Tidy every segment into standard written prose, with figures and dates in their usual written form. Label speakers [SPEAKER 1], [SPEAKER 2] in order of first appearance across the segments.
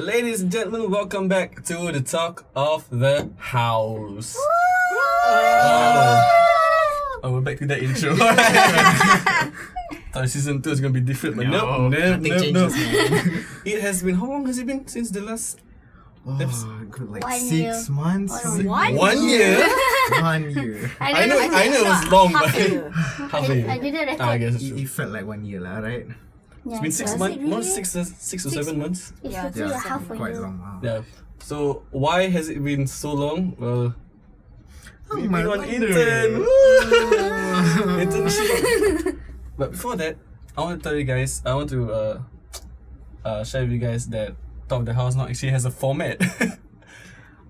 [SPEAKER 1] ladies and gentlemen, welcome back to the Talk of the House. We're back to that intro. Thought season 2 is gonna be different, but no. It has been, how long has it been since the last?
[SPEAKER 2] Good, like
[SPEAKER 3] 1
[SPEAKER 2] 6 months.
[SPEAKER 1] 1 year.
[SPEAKER 2] 1 year.
[SPEAKER 1] I know it was long, but half a year.
[SPEAKER 3] I didn't record.
[SPEAKER 1] I guess it's true.
[SPEAKER 2] It felt like 1 year, right?
[SPEAKER 1] It's been 6 months, more 6 or 7 months.
[SPEAKER 3] It's
[SPEAKER 4] Yeah,
[SPEAKER 3] actually half a
[SPEAKER 2] quite
[SPEAKER 3] year.
[SPEAKER 2] long. Wow.
[SPEAKER 1] Yeah. So why has it been so long? Well, we've
[SPEAKER 2] my
[SPEAKER 1] been on
[SPEAKER 2] wonder.
[SPEAKER 1] internship. But before that, I want to tell you guys. I want to share with you guys that Top of the House now actually has a format.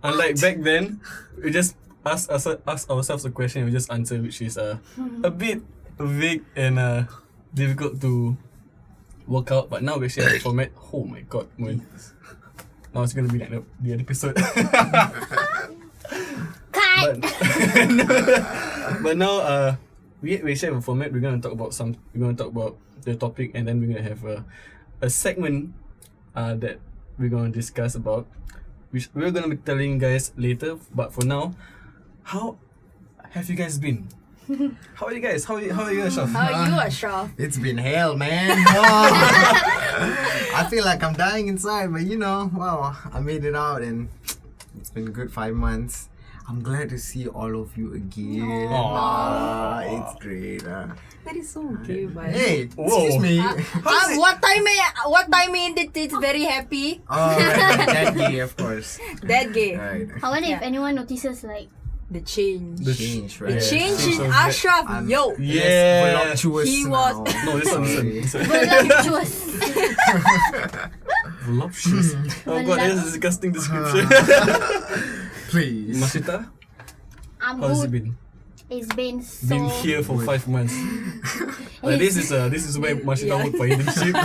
[SPEAKER 1] Unlike back then, we just ask ourselves a question and we just answer, which is a bit vague and difficult to work out. But now we actually have a format. Oh my god, Mun. Now it's gonna be like the episode.
[SPEAKER 3] Cut!
[SPEAKER 1] But now we actually have a format. We're gonna talk about the topic, and then we're gonna have a segment that we're gonna discuss about, which we're gonna be telling you guys later. But for now, how have you guys been? How are you guys? How are you, Asyraf?
[SPEAKER 4] How are you, Asyraf?
[SPEAKER 2] It's been hell, man. I feel like I'm dying inside, but wow, I made it out and it's been a good 5 months. I'm glad to see all of you again. It's great.
[SPEAKER 4] That is so gay, but
[SPEAKER 2] Hey,
[SPEAKER 1] Whoa.
[SPEAKER 2] excuse me.
[SPEAKER 4] what time it's very happy.
[SPEAKER 2] Oh, that gay, of course.
[SPEAKER 4] That gay.
[SPEAKER 2] Right.
[SPEAKER 3] I wonder if
[SPEAKER 4] Yeah.
[SPEAKER 3] anyone notices like
[SPEAKER 4] The change.
[SPEAKER 1] The
[SPEAKER 2] Change,
[SPEAKER 4] The
[SPEAKER 2] right?
[SPEAKER 4] change in
[SPEAKER 1] of
[SPEAKER 4] Asyraf,
[SPEAKER 2] I'm-
[SPEAKER 4] yo.
[SPEAKER 1] Yeah.
[SPEAKER 2] Voluptuous
[SPEAKER 4] He
[SPEAKER 2] now.
[SPEAKER 4] was-
[SPEAKER 1] No, this one.
[SPEAKER 3] voluptuous.
[SPEAKER 1] Voluptuous. Oh god, that is a disgusting description.
[SPEAKER 2] Please.
[SPEAKER 1] Mashita,
[SPEAKER 3] I'm
[SPEAKER 1] how's it
[SPEAKER 3] good.
[SPEAKER 1] been?
[SPEAKER 3] It's been so.
[SPEAKER 1] Been here for 5 months. Like, this is where Mashita work for internship.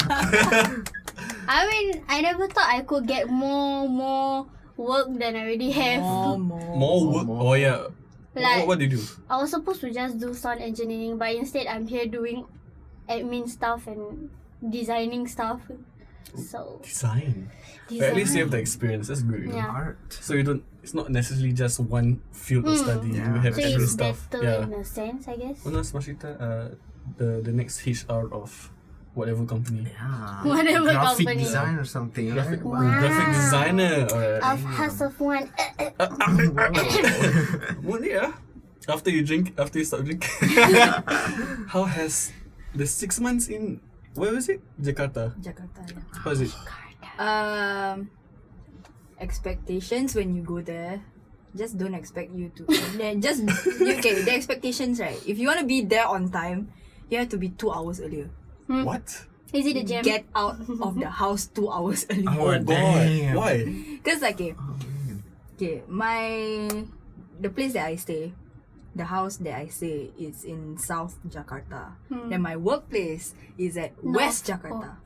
[SPEAKER 3] I mean, I never thought I could get more work than I already have.
[SPEAKER 1] More work. Oh yeah.
[SPEAKER 3] Like-
[SPEAKER 1] What do you do?
[SPEAKER 3] I was supposed to just do sound engineering, but instead I'm here doing admin stuff and designing stuff. So
[SPEAKER 1] Design. But at least you have the experience. That's good.
[SPEAKER 3] Yeah.
[SPEAKER 2] Art.
[SPEAKER 1] So you don't. It's not necessarily just one field of study.
[SPEAKER 2] Yeah.
[SPEAKER 1] You have
[SPEAKER 3] so
[SPEAKER 1] different
[SPEAKER 3] it's
[SPEAKER 1] stuff.
[SPEAKER 3] better
[SPEAKER 1] Yeah.
[SPEAKER 3] in a sense, I guess.
[SPEAKER 1] Well, no, Mashita. The next HR of whatever company.
[SPEAKER 2] Yeah.
[SPEAKER 3] Whatever
[SPEAKER 2] Graphic
[SPEAKER 3] company.
[SPEAKER 2] design or something.
[SPEAKER 1] Graphic,
[SPEAKER 2] Right?
[SPEAKER 1] graphic designer. Or
[SPEAKER 3] Of Hasafwan.
[SPEAKER 1] Munirah, after you stop drinking, how has the 6 months in, where was it? Jakarta.
[SPEAKER 4] Jakarta, yeah.
[SPEAKER 1] How is it?
[SPEAKER 4] Expectations when you go there, just don't expect you to. The expectations, right? If you want to be there on time, you have to be 2 hours earlier.
[SPEAKER 1] What?
[SPEAKER 3] Is it the gym?
[SPEAKER 4] Get out of the house 2 hours earlier.
[SPEAKER 2] Oh, damn.
[SPEAKER 1] Why?
[SPEAKER 4] Cause like the place that I stay, the house that I stay is in South Jakarta. Then my workplace is at West Jakarta.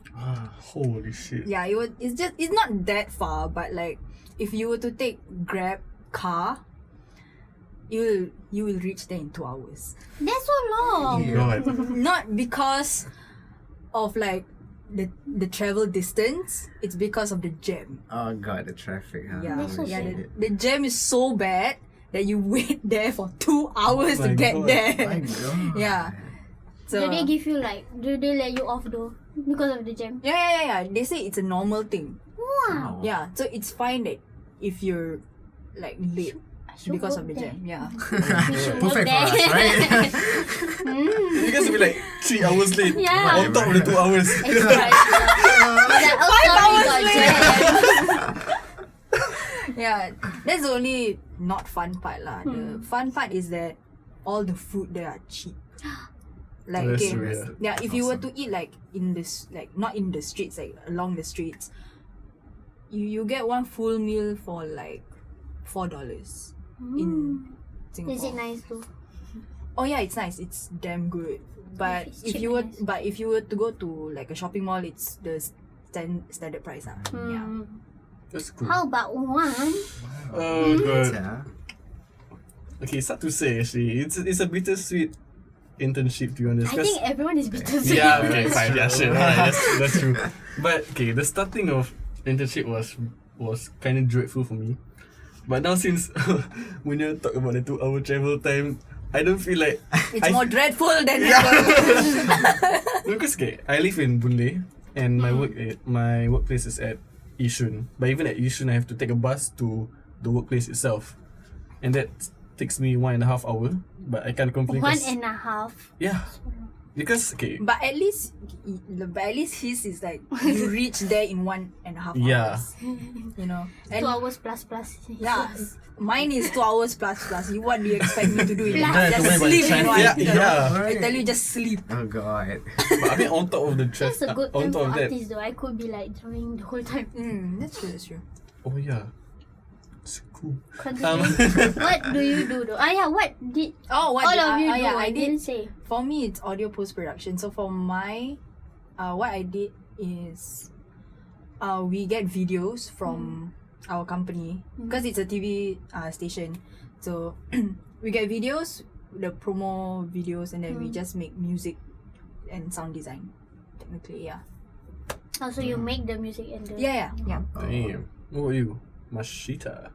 [SPEAKER 1] Holy shit.
[SPEAKER 4] Yeah, it's not that far, but like if you were to take Grab car, you will reach there in 2 hours.
[SPEAKER 3] That's so long.
[SPEAKER 1] God.
[SPEAKER 4] Not because of like the travel distance, it's because of the jam.
[SPEAKER 2] Oh god, the traffic. Huh?
[SPEAKER 4] Yeah,
[SPEAKER 3] That's so
[SPEAKER 4] yeah.
[SPEAKER 3] sad.
[SPEAKER 4] The jam is so bad that you wait there for 2 hours
[SPEAKER 1] Oh
[SPEAKER 4] to
[SPEAKER 1] my
[SPEAKER 4] get
[SPEAKER 1] God.
[SPEAKER 4] there.
[SPEAKER 2] My god.
[SPEAKER 4] Yeah. So
[SPEAKER 3] Do they give you like? Do they let you off though because of the jam?
[SPEAKER 4] yeah. They say it's a normal thing.
[SPEAKER 3] Wow.
[SPEAKER 4] Yeah, so it's fine that if you're like late
[SPEAKER 3] should
[SPEAKER 4] because
[SPEAKER 3] work
[SPEAKER 4] of the
[SPEAKER 3] there.
[SPEAKER 4] jam. Yeah.
[SPEAKER 3] We should work
[SPEAKER 2] Perfect for
[SPEAKER 3] there.
[SPEAKER 2] us, right?
[SPEAKER 1] You guys will be like 3 hours late.
[SPEAKER 3] Yeah.
[SPEAKER 1] On top of the 2 hours.
[SPEAKER 3] Extra. Like, oh,
[SPEAKER 4] 5
[SPEAKER 3] sorry,
[SPEAKER 4] hours
[SPEAKER 3] got
[SPEAKER 4] late.
[SPEAKER 3] jam.
[SPEAKER 4] Yeah, that's the only not fun part lah. The fun part is that all the food there are cheap. Like
[SPEAKER 1] That's
[SPEAKER 4] okay,
[SPEAKER 1] true,
[SPEAKER 4] yeah. If you were to eat like in this, like not in the streets, like along the streets, you get one full meal for like $4 in Singapore.
[SPEAKER 3] Is it nice though?
[SPEAKER 4] Oh yeah, it's nice. It's damn good. But
[SPEAKER 3] It's
[SPEAKER 4] if
[SPEAKER 3] cheap,
[SPEAKER 4] you
[SPEAKER 3] I
[SPEAKER 4] were
[SPEAKER 3] guess.
[SPEAKER 4] but if you were to go to like a shopping mall, it's the standard price lah. Yeah.
[SPEAKER 1] That's cool.
[SPEAKER 3] How about one?
[SPEAKER 1] Oh god.
[SPEAKER 2] Yeah.
[SPEAKER 1] Okay, it's hard to say actually. It's a bittersweet internship, to be honest.
[SPEAKER 3] I think everyone is bittersweet.
[SPEAKER 1] Yeah, okay, fine. Yeah, sure. Alright, that's true. But okay, the starting of internship was kind of dreadful for me. But now since when you talk about the 2-hour travel time, I don't feel like
[SPEAKER 4] It's more dreadful than
[SPEAKER 1] because okay, I live in Boon Lay and my workplace is at Yishun. But even at Yishun, I have to take a bus to the workplace itself, and that takes me 1.5 hours. But I can't complain.
[SPEAKER 3] 1.5.
[SPEAKER 1] Yeah, because okay.
[SPEAKER 4] But at least his is like you reach there in 1.5 hours.
[SPEAKER 1] Yeah.
[SPEAKER 4] You know.
[SPEAKER 3] 2 hours plus.
[SPEAKER 4] Yeah. Mine is 2 hours plus. What do you expect me to do?
[SPEAKER 3] Plus.
[SPEAKER 4] Just sleep in one.
[SPEAKER 1] Yeah.
[SPEAKER 4] I tell you, just sleep.
[SPEAKER 2] Oh god.
[SPEAKER 1] But I mean, on top of the
[SPEAKER 3] That's a good
[SPEAKER 1] on
[SPEAKER 3] time
[SPEAKER 1] top
[SPEAKER 3] for
[SPEAKER 1] of that.
[SPEAKER 3] artists though. I could be like drawing the whole time.
[SPEAKER 4] That's true.
[SPEAKER 1] Oh yeah, it's cool.
[SPEAKER 3] Continue. What do you do though? What did
[SPEAKER 4] What
[SPEAKER 3] all
[SPEAKER 4] did
[SPEAKER 3] of you do?
[SPEAKER 4] yeah,
[SPEAKER 3] I didn't say.
[SPEAKER 4] For me, it's audio post production. So for my, what I did is, we get videos from our company because it's a TV station. So we get videos, the promo videos, and then we just make music and sound design. Technically, yeah.
[SPEAKER 3] Oh, so you make the music and the
[SPEAKER 4] Yeah.
[SPEAKER 1] Damn. What about you, Mashita?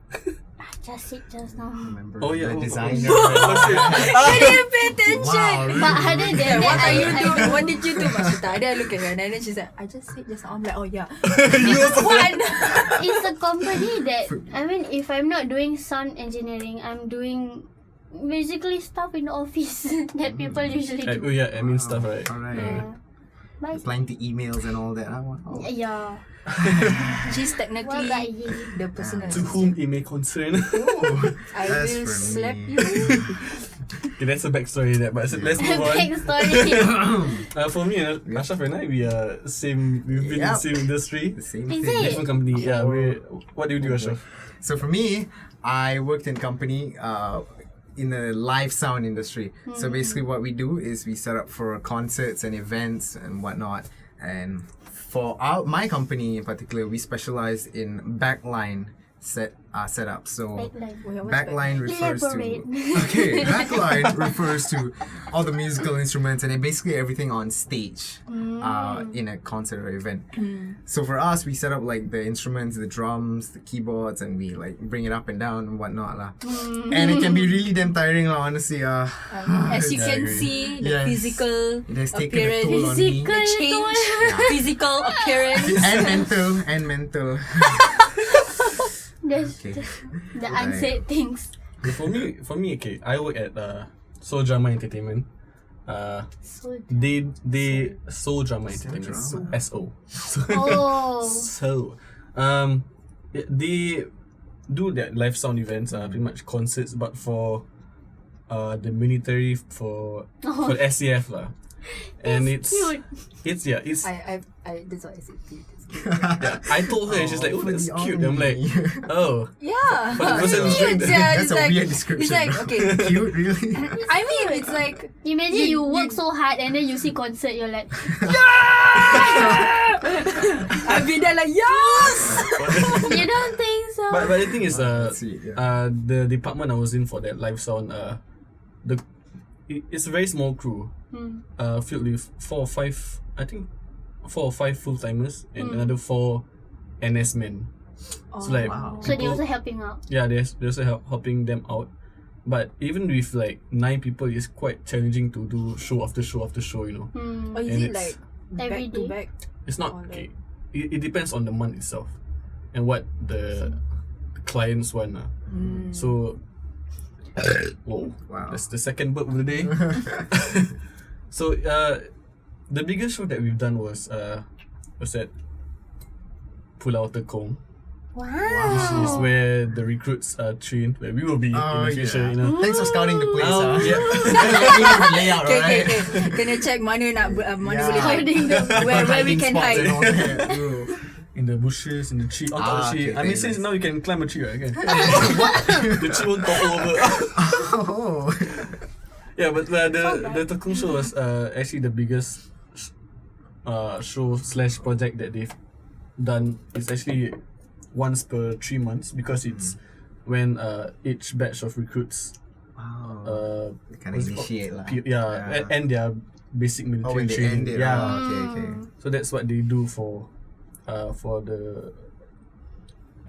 [SPEAKER 3] I just said just now.
[SPEAKER 2] Remember
[SPEAKER 1] Oh, yeah.
[SPEAKER 2] the designer.
[SPEAKER 4] Why did you pay attention?
[SPEAKER 2] Wow, really?
[SPEAKER 3] But other than
[SPEAKER 4] Yeah,
[SPEAKER 3] that,
[SPEAKER 4] what are you
[SPEAKER 3] I
[SPEAKER 4] doing? What did you do, Mashita? Then I look at her and then she said, I just said just now. I'm like, oh yeah. What?
[SPEAKER 3] It's a company that I mean, if I'm not doing sound engineering, I'm doing basically stuff in the office that people usually
[SPEAKER 1] Oh
[SPEAKER 3] do.
[SPEAKER 1] yeah, admin stuff, right?
[SPEAKER 2] Alright.
[SPEAKER 3] Yeah. But
[SPEAKER 2] Replying to emails and all that. Wow.
[SPEAKER 3] yeah.
[SPEAKER 4] She's
[SPEAKER 3] What
[SPEAKER 4] technically
[SPEAKER 3] about you?
[SPEAKER 4] the personal
[SPEAKER 1] To whom it may concern.
[SPEAKER 4] I
[SPEAKER 2] That's
[SPEAKER 4] will
[SPEAKER 2] for
[SPEAKER 4] slap
[SPEAKER 2] me.
[SPEAKER 4] you.
[SPEAKER 1] Okay, that's a backstory there, but let's move on.
[SPEAKER 3] Backstory.
[SPEAKER 1] For me, Asyraf and I, we've been in the same industry,
[SPEAKER 2] The same
[SPEAKER 3] Is
[SPEAKER 2] thing.
[SPEAKER 3] it?
[SPEAKER 1] different company. Yeah, what do you do, Asyraf?
[SPEAKER 2] So for me, I worked in company in the live sound industry. So basically what we do is we set up for concerts and events and whatnot. And for my company in particular, we specialize in backline setup. So backline refers
[SPEAKER 3] Elaborate.
[SPEAKER 2] to backline refers to all the musical instruments and then basically everything on stage in a concert or event. So for us, we set up like the instruments, the drums, the keyboards, and we like bring it up and down and whatnot lah. And it can be really damn tiring lah, honestly.
[SPEAKER 4] As you
[SPEAKER 1] Yeah, I
[SPEAKER 4] can
[SPEAKER 1] agree.
[SPEAKER 4] see, the
[SPEAKER 2] Yes.
[SPEAKER 4] physical
[SPEAKER 2] It has taken a
[SPEAKER 4] appearance,
[SPEAKER 2] toll on me.
[SPEAKER 3] Physical
[SPEAKER 4] the change, physical appearance.
[SPEAKER 2] and mental.
[SPEAKER 3] There's
[SPEAKER 2] Okay.
[SPEAKER 3] the unsaid things.
[SPEAKER 1] Okay, for me, okay, I work at Soul Drama Entertainment.
[SPEAKER 3] So
[SPEAKER 1] They Soul Drama Entertainment.
[SPEAKER 2] Drama.
[SPEAKER 1] SO.
[SPEAKER 3] oh.
[SPEAKER 1] So, they do that live sound events, pretty much concerts, but for the military for SCF lah. And it's
[SPEAKER 3] cute.
[SPEAKER 1] it's
[SPEAKER 4] I that's what I said.
[SPEAKER 1] yeah, I told her and she's like, oh,
[SPEAKER 2] for
[SPEAKER 1] that's
[SPEAKER 2] the
[SPEAKER 1] cute. I'm like,
[SPEAKER 2] army.
[SPEAKER 1] oh,
[SPEAKER 4] Yeah,
[SPEAKER 1] But the person
[SPEAKER 4] it's
[SPEAKER 1] doing
[SPEAKER 4] cute.
[SPEAKER 1] that-
[SPEAKER 4] Yeah,
[SPEAKER 2] That's
[SPEAKER 4] it's
[SPEAKER 2] a
[SPEAKER 4] like
[SPEAKER 2] weird description.
[SPEAKER 4] it's like
[SPEAKER 2] bro.
[SPEAKER 4] okay.
[SPEAKER 2] Cute, really?
[SPEAKER 4] I mean, it's like
[SPEAKER 3] Imagine you work so hard and then you see concert, you're like,
[SPEAKER 4] I'll be there like yes.
[SPEAKER 3] you don't think so?
[SPEAKER 1] but the thing is,
[SPEAKER 2] That's sweet, yeah.
[SPEAKER 1] the department I was in for that live sound, it's a very small crew, filled with 4 or 5, I think 4 or 5 full timers and another 4 NS men. So like,
[SPEAKER 2] wow.
[SPEAKER 3] So they
[SPEAKER 1] people-
[SPEAKER 3] also helping out.
[SPEAKER 1] yeah, they're also helping them out. But even with like 9 people, it's quite challenging to do show after show after show. You know,
[SPEAKER 4] Or is
[SPEAKER 1] And
[SPEAKER 4] it
[SPEAKER 1] it's-
[SPEAKER 4] like
[SPEAKER 3] Every
[SPEAKER 4] back to
[SPEAKER 3] day?
[SPEAKER 4] back?
[SPEAKER 1] it's not
[SPEAKER 4] Or
[SPEAKER 1] okay.
[SPEAKER 4] like-
[SPEAKER 1] It depends on the month itself and what the clients want. So, whoa,
[SPEAKER 2] Wow.
[SPEAKER 1] that's the second burp of the day. So, the biggest show that we've done was at Pulau Tekong, which is
[SPEAKER 3] Wow.
[SPEAKER 1] where the recruits are trained, where we will be
[SPEAKER 2] Oh,
[SPEAKER 1] in the future,
[SPEAKER 2] yeah.
[SPEAKER 1] you know.
[SPEAKER 2] Thanks for scouting the place.
[SPEAKER 1] Yeah.
[SPEAKER 2] Let me know the layout,
[SPEAKER 4] Okay,
[SPEAKER 2] right?
[SPEAKER 4] Kena check mana nak mana
[SPEAKER 2] Yeah.
[SPEAKER 4] boleh hide.
[SPEAKER 3] Hiding the
[SPEAKER 4] where we
[SPEAKER 2] Hiding
[SPEAKER 4] can
[SPEAKER 2] spots
[SPEAKER 4] hide.
[SPEAKER 2] and all that. Ooh.
[SPEAKER 1] In the bushes, in the tree, on top of the tree.
[SPEAKER 2] Okay,
[SPEAKER 1] I mean,
[SPEAKER 2] okay,
[SPEAKER 1] since
[SPEAKER 2] nice.
[SPEAKER 1] now you can climb a tree, right? Okay. The tree won't topple over.
[SPEAKER 2] Oh.
[SPEAKER 1] Yeah, but the Tekong show was actually the biggest show / project that they've done. It's actually once per 3 months because it's when each batch of recruits
[SPEAKER 2] Wow. Kind
[SPEAKER 1] what's
[SPEAKER 2] of
[SPEAKER 1] it called?
[SPEAKER 2] initiate lah.
[SPEAKER 1] Yeah, and their basic
[SPEAKER 2] Oh,
[SPEAKER 1] military
[SPEAKER 2] when they
[SPEAKER 1] training.
[SPEAKER 2] end it.
[SPEAKER 1] Yeah,
[SPEAKER 2] Oh, okay.
[SPEAKER 1] so that's what they do for the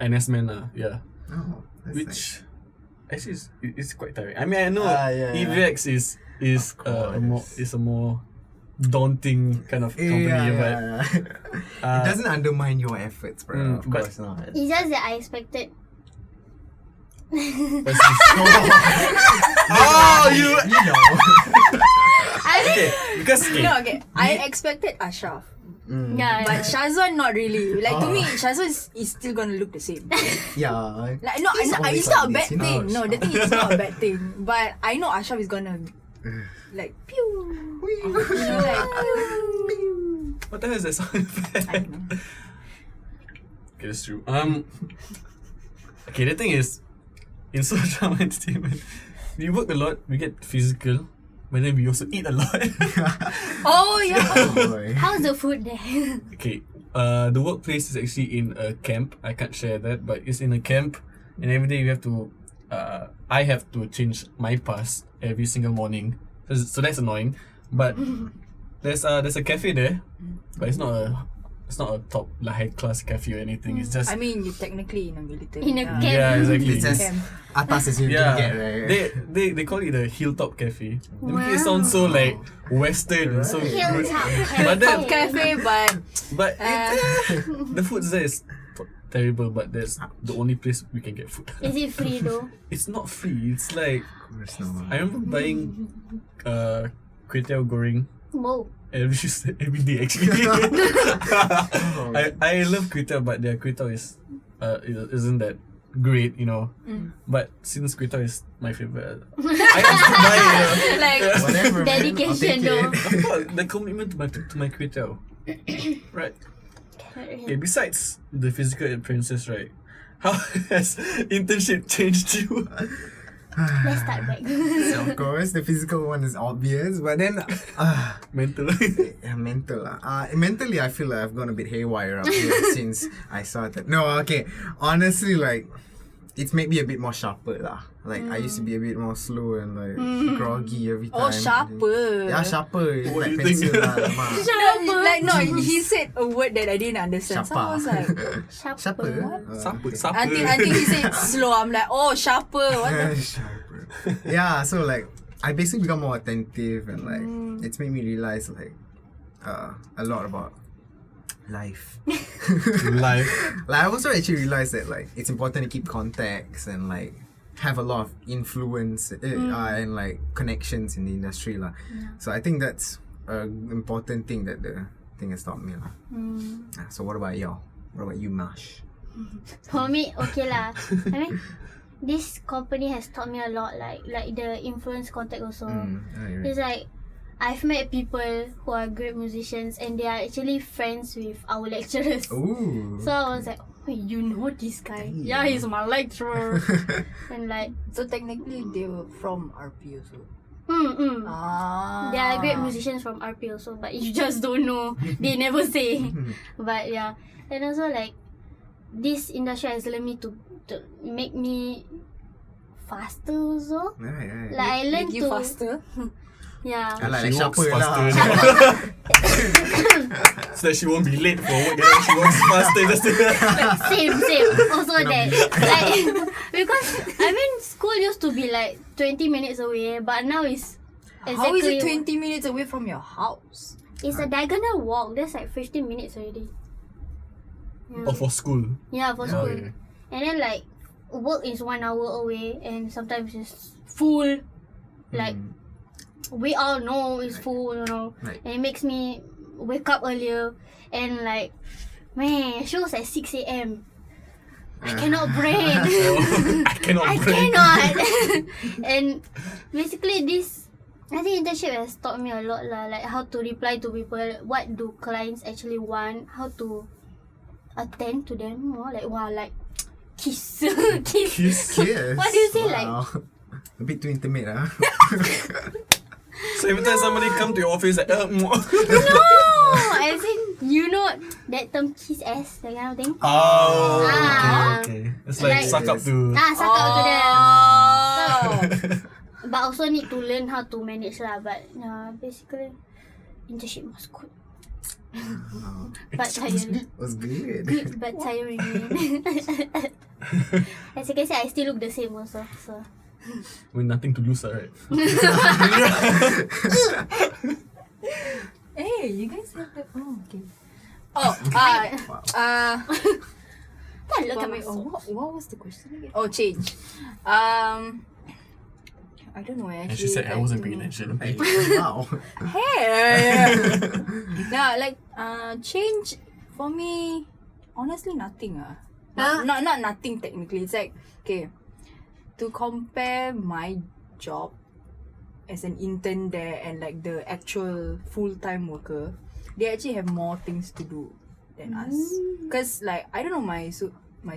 [SPEAKER 1] NS man lah. Yeah.
[SPEAKER 2] Oh, that's
[SPEAKER 1] Which
[SPEAKER 2] nice.
[SPEAKER 1] actually it's quite tiring. I mean, I know
[SPEAKER 2] Yeah.
[SPEAKER 1] EVX is a more daunting kind of company, but
[SPEAKER 2] it doesn't undermine your efforts, bro. Of
[SPEAKER 1] but-
[SPEAKER 2] course not.
[SPEAKER 3] It's just that I expected.
[SPEAKER 1] what's this? Oh, you
[SPEAKER 2] know.
[SPEAKER 1] okay? Because
[SPEAKER 4] No, okay. I expected Asyraf.
[SPEAKER 3] Yeah,
[SPEAKER 4] But Syazwan not really. Like to me, Syazwan is still gonna look the same.
[SPEAKER 2] Yeah.
[SPEAKER 4] Like no,
[SPEAKER 2] He's always
[SPEAKER 4] it's not a
[SPEAKER 2] like
[SPEAKER 4] bad
[SPEAKER 2] this, you know.
[SPEAKER 4] thing. No, the thing is not a bad thing. But I know Asyraf is gonna like pew. You know, like
[SPEAKER 1] what the hell is that sound effect?
[SPEAKER 4] I don't know.
[SPEAKER 1] Okay, that's true. Okay, the thing is, in social drama entertainment, we work a lot, we get physical, but then we also eat a lot.
[SPEAKER 4] Oh yeah.
[SPEAKER 2] Boy.
[SPEAKER 3] how's the food there?
[SPEAKER 1] Okay, the workplace is actually in a camp. I can't share that, but it's in a camp, and every day you have to. I have to change my pass every single morning, so that's annoying. But there's a cafe there, but it's not a top like high class cafe or anything. It's just
[SPEAKER 4] I mean, you're technically in a military.
[SPEAKER 3] In a camp.
[SPEAKER 1] yeah, exactly.
[SPEAKER 2] It's as
[SPEAKER 4] Camp.
[SPEAKER 2] atas as you
[SPEAKER 1] Yeah,
[SPEAKER 2] can get, right?
[SPEAKER 1] they call it the Hilltop Cafe. They make it
[SPEAKER 3] Wow.
[SPEAKER 1] sound so like Western and so good.
[SPEAKER 3] Hilltop
[SPEAKER 1] But then-
[SPEAKER 4] Cafe, but
[SPEAKER 1] But the food there is terrible. But that's the only place we can get food.
[SPEAKER 3] Is it free though?
[SPEAKER 1] It's not free. It's like
[SPEAKER 2] Of course not.
[SPEAKER 1] I remember buying kway teow goreng
[SPEAKER 3] Whoa.
[SPEAKER 1] every day actually. I love kway teow, but their kway teow isn't that great, you know. But since kway teow is my favorite, I have to buy it.
[SPEAKER 4] like
[SPEAKER 2] Whatever, man.
[SPEAKER 3] Dedication
[SPEAKER 2] I'll take
[SPEAKER 3] though.
[SPEAKER 2] it.
[SPEAKER 1] Of course, the commitment to my kway teow. Right. Okay, besides the physical appearances, right? How has internship changed you?
[SPEAKER 3] Let's start back.
[SPEAKER 2] So of course, the physical one is obvious, but then
[SPEAKER 1] Mentally.
[SPEAKER 2] mental. Mentally, I feel like I've gone a bit haywire up here since I started. No, okay. Honestly, like it's made me a bit more sharper lah. Like I used to be a bit more slow and like groggy every time.
[SPEAKER 4] oh sharper.
[SPEAKER 2] Yeah, sharper. It's
[SPEAKER 1] What
[SPEAKER 2] like
[SPEAKER 1] do you think?
[SPEAKER 2] pencil lah, lama.
[SPEAKER 4] No, like no, he said a word that I didn't understand. So I was like,
[SPEAKER 2] Sharper.
[SPEAKER 1] Siapa?
[SPEAKER 4] until he said slow, I'm like, oh sharper. What the?
[SPEAKER 2] Sharper. Yeah, so like I basically become more attentive and like it's made me realize like a lot about life.
[SPEAKER 1] Life.
[SPEAKER 2] Like I also actually realized that like it's important to keep contacts and like have a lot of influence and like connections in the industry lah. So I think that's an important thing that the thing has taught me lah. So what about y'all? What about you, Mash?
[SPEAKER 3] For me, okay lah. I mean, this company has taught me a lot. Like the influence contact also. It's like I've met people who are great musicians and they are actually friends with our lecturers.
[SPEAKER 2] Ooh.
[SPEAKER 3] So I was like, oh, you know this guy? Yeah, he's my lecturer. And like,
[SPEAKER 4] So technically they were from RP also.
[SPEAKER 3] They are great musicians from RP also, but you just don't know. They never say. But yeah, and also like this industry has learned me to make me faster also.
[SPEAKER 2] Right.
[SPEAKER 3] Like I learned
[SPEAKER 4] Make you
[SPEAKER 3] to
[SPEAKER 4] faster.
[SPEAKER 3] yeah.
[SPEAKER 2] I like
[SPEAKER 1] She walks
[SPEAKER 2] sharper
[SPEAKER 1] faster.
[SPEAKER 2] lah.
[SPEAKER 1] So that she won't be late for work. You know, she walks faster just to.
[SPEAKER 3] Same. Also that like because I mean school used to be like 20 minutes away, but now it's
[SPEAKER 4] How is
[SPEAKER 3] exactly
[SPEAKER 4] it 20 minutes away from your house?
[SPEAKER 3] It's a diagonal walk. That's like 15 minutes already. Yeah.
[SPEAKER 1] Or for school.
[SPEAKER 3] Yeah, for school.
[SPEAKER 1] Okay.
[SPEAKER 3] And then like work is 1 hour away and sometimes it's full. Like we all know it's full, you know.
[SPEAKER 2] Right.
[SPEAKER 3] And it makes me wake up earlier and like man, shows at 6 a.m. I cannot brain.
[SPEAKER 1] I cannot
[SPEAKER 3] I
[SPEAKER 1] brain.
[SPEAKER 3] cannot. And basically this I think internship has taught me a lot lah, like how to reply to people, what do clients actually want, how to attend to them more, like wow, like kiss.
[SPEAKER 1] Kiss.
[SPEAKER 2] Yes.
[SPEAKER 3] What do you say, like?
[SPEAKER 2] Wow. A bit too intimate, huh?
[SPEAKER 1] So every time somebody come to your office, like,
[SPEAKER 3] No, as in you know that term kiss ass, that kind of thing.
[SPEAKER 1] Oh,
[SPEAKER 3] Ah.
[SPEAKER 1] okay. It's like
[SPEAKER 3] Like-
[SPEAKER 1] suck up to.
[SPEAKER 3] Suck up to them.
[SPEAKER 4] Oh.
[SPEAKER 3] But also need to learn how to manage lah. But basically, internship was good. But tiring.
[SPEAKER 2] Was good.
[SPEAKER 3] Good but tiring. As you can see, I still look the same also. So
[SPEAKER 1] With nothing to lose, right?
[SPEAKER 4] Hey, you guys have the. Oh, okay.
[SPEAKER 3] kan look at my
[SPEAKER 4] What was the question again? Oh, change. I don't know actually.
[SPEAKER 1] And she said I wasn't paying attention.
[SPEAKER 2] Hey, wow.
[SPEAKER 4] Hey. No, like change for me. Honestly, nothing. Not nothing technically. It's like okay, to compare my job as an intern there and like the actual full-time worker, they actually have more things to do than us. Cause like I don't know my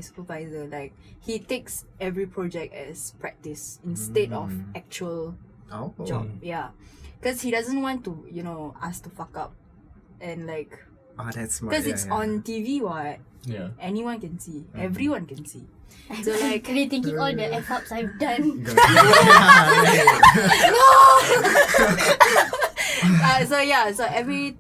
[SPEAKER 4] supervisor, like he takes every project as practice instead of actual
[SPEAKER 2] Oh.
[SPEAKER 4] job. Yeah, cause he doesn't want to us to fuck up and like
[SPEAKER 2] Oh, that's smart.
[SPEAKER 4] cause it's on TV what
[SPEAKER 1] Yeah.
[SPEAKER 4] anyone can see, everyone can see. So like
[SPEAKER 3] rethinking all the F-ups I've done.
[SPEAKER 4] So every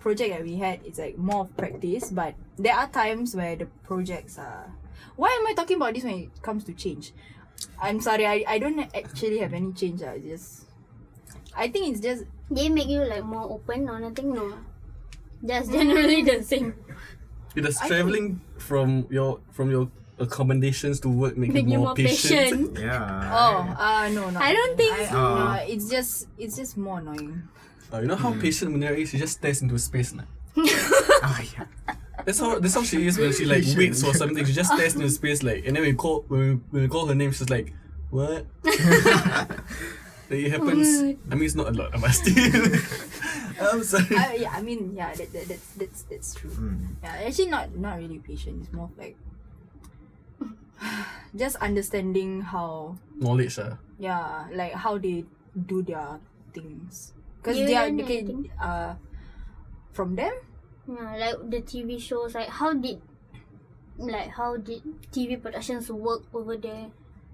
[SPEAKER 4] project that we had, it's like more of practice, but there are times where the projects are. Why am I talking about this when it comes to change? I'm sorry, I don't actually have any change. I think it's just
[SPEAKER 3] They make you like more open or nothing? No. Just generally the same.
[SPEAKER 1] Does traveling from your accommodations to work make
[SPEAKER 3] Make
[SPEAKER 1] you
[SPEAKER 3] you
[SPEAKER 1] more
[SPEAKER 3] more
[SPEAKER 1] patient?
[SPEAKER 3] patient.
[SPEAKER 2] Yeah.
[SPEAKER 4] no.
[SPEAKER 3] I don't think so.
[SPEAKER 4] No, it's just more annoying.
[SPEAKER 1] You know how patient Munirah is? She just stares into space now.
[SPEAKER 2] Oh, yeah.
[SPEAKER 1] That's how she is when she like waits for something. She just stares into space like, and then when we call her name, she's like, what? It happens. I mean, it's not a lot, I must say. I'm sorry.
[SPEAKER 4] That's true. Yeah, actually not really patient. It's more of like just understanding how
[SPEAKER 1] Knowledge,
[SPEAKER 4] like how they do their things. Because
[SPEAKER 3] You
[SPEAKER 4] they are
[SPEAKER 3] learn
[SPEAKER 4] okay,
[SPEAKER 3] anything?
[SPEAKER 4] from them.
[SPEAKER 3] Yeah, like the TV shows, like how did TV productions work over there?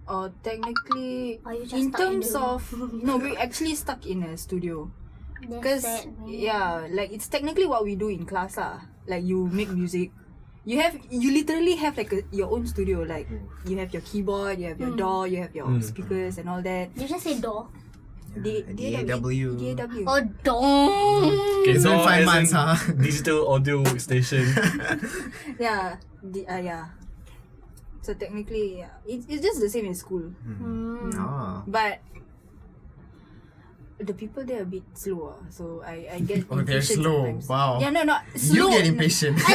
[SPEAKER 4] Or technically,
[SPEAKER 3] Are you just
[SPEAKER 4] in
[SPEAKER 3] stuck in
[SPEAKER 4] terms
[SPEAKER 3] the room?
[SPEAKER 4] of no, we're actually stuck in a studio.
[SPEAKER 3] That's
[SPEAKER 4] Because
[SPEAKER 3] sad, man.
[SPEAKER 4] yeah, like it's technically what we do in class lah. Like you make music, you literally have like your own studio. Like you have your keyboard, you have your DAW, you have your speakers and all that.
[SPEAKER 3] You just say door.
[SPEAKER 2] DAW.
[SPEAKER 4] DAW.
[SPEAKER 3] Oh, door.
[SPEAKER 1] Okay,
[SPEAKER 2] It's been 5
[SPEAKER 1] as in
[SPEAKER 2] months, huh?
[SPEAKER 1] Digital audio station.
[SPEAKER 4] Yeah, yeah. So technically, yeah, it's just the same in school.
[SPEAKER 2] Oh.
[SPEAKER 4] But the people there are a bit slow, so I get
[SPEAKER 2] Oh, they're
[SPEAKER 4] impatient
[SPEAKER 2] slow.
[SPEAKER 4] sometimes.
[SPEAKER 2] Wow.
[SPEAKER 4] Yeah, no,
[SPEAKER 2] You
[SPEAKER 4] slow.
[SPEAKER 2] get impatient.
[SPEAKER 4] What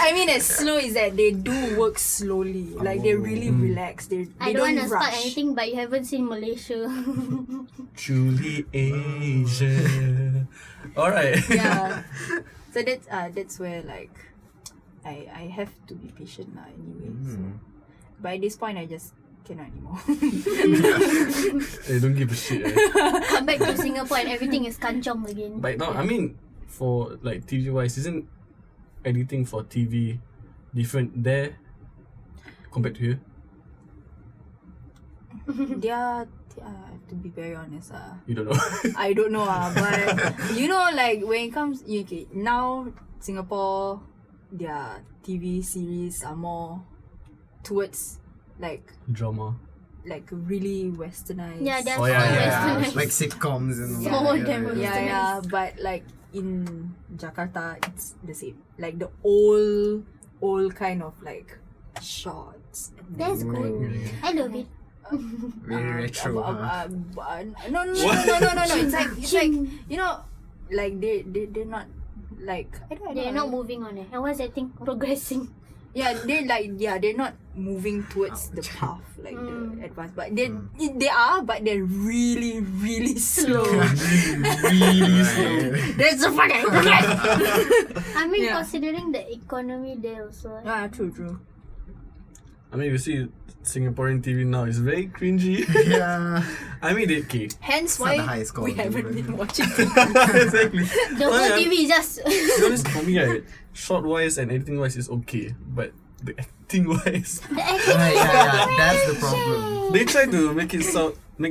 [SPEAKER 4] I mean is slow is that they do work slowly. Like they really relax. They
[SPEAKER 3] I don't want to
[SPEAKER 4] rush.
[SPEAKER 3] start anything, but you haven't seen Malaysia.
[SPEAKER 1] Truly Asia. Alright.
[SPEAKER 4] Yeah. So that's where like I have to be patient now anyway. So. But at this point I just cannot anymore.
[SPEAKER 1] They don't give a shit.
[SPEAKER 3] Come back to Singapore and everything is kanchong again.
[SPEAKER 1] But now, I mean, for like TV wise, isn't editing for TV different there compared to here?
[SPEAKER 4] To be very honest,
[SPEAKER 1] You don't know.
[SPEAKER 4] I don't know, but like when it comes okay, now Singapore, their TV series are more towards like
[SPEAKER 1] Drama.
[SPEAKER 4] really westernized.
[SPEAKER 3] Yeah, that's
[SPEAKER 1] Oh, yeah,
[SPEAKER 3] all
[SPEAKER 1] yeah.
[SPEAKER 3] westernized.
[SPEAKER 2] Like sitcoms and
[SPEAKER 3] So
[SPEAKER 2] all that.
[SPEAKER 3] damn
[SPEAKER 4] yeah, but like in Jakarta, it's the same. Like the old kind of like shots. And
[SPEAKER 3] That's
[SPEAKER 4] then,
[SPEAKER 3] good. I love it.
[SPEAKER 2] Very retro, huh?
[SPEAKER 4] No. It's like like they're not like I don't
[SPEAKER 3] They're
[SPEAKER 4] know.
[SPEAKER 3] not moving on it. And what's that thing? Progressing.
[SPEAKER 4] Yeah, they're not moving towards the path like the advanced, but they are, but they're really really slow.
[SPEAKER 2] Really slow.
[SPEAKER 4] That's the fucking
[SPEAKER 3] I mean,
[SPEAKER 4] Yeah.
[SPEAKER 3] considering the economy there also.
[SPEAKER 4] True.
[SPEAKER 1] I mean, you see Singaporean TV now is very cringy.
[SPEAKER 2] Yeah.
[SPEAKER 1] I mean, okay.
[SPEAKER 4] Hence
[SPEAKER 2] not the
[SPEAKER 4] why
[SPEAKER 2] highest
[SPEAKER 4] we
[SPEAKER 2] quality,
[SPEAKER 4] haven't
[SPEAKER 2] but-
[SPEAKER 4] been watching.
[SPEAKER 1] Exactly.
[SPEAKER 3] The
[SPEAKER 1] Oh,
[SPEAKER 3] whole
[SPEAKER 1] yeah.
[SPEAKER 3] TV is just.
[SPEAKER 1] To be honest, for me, right, short wise and editing wise is okay, but the acting wise,
[SPEAKER 3] The acting
[SPEAKER 2] Yeah, that's the problem.
[SPEAKER 1] they try to make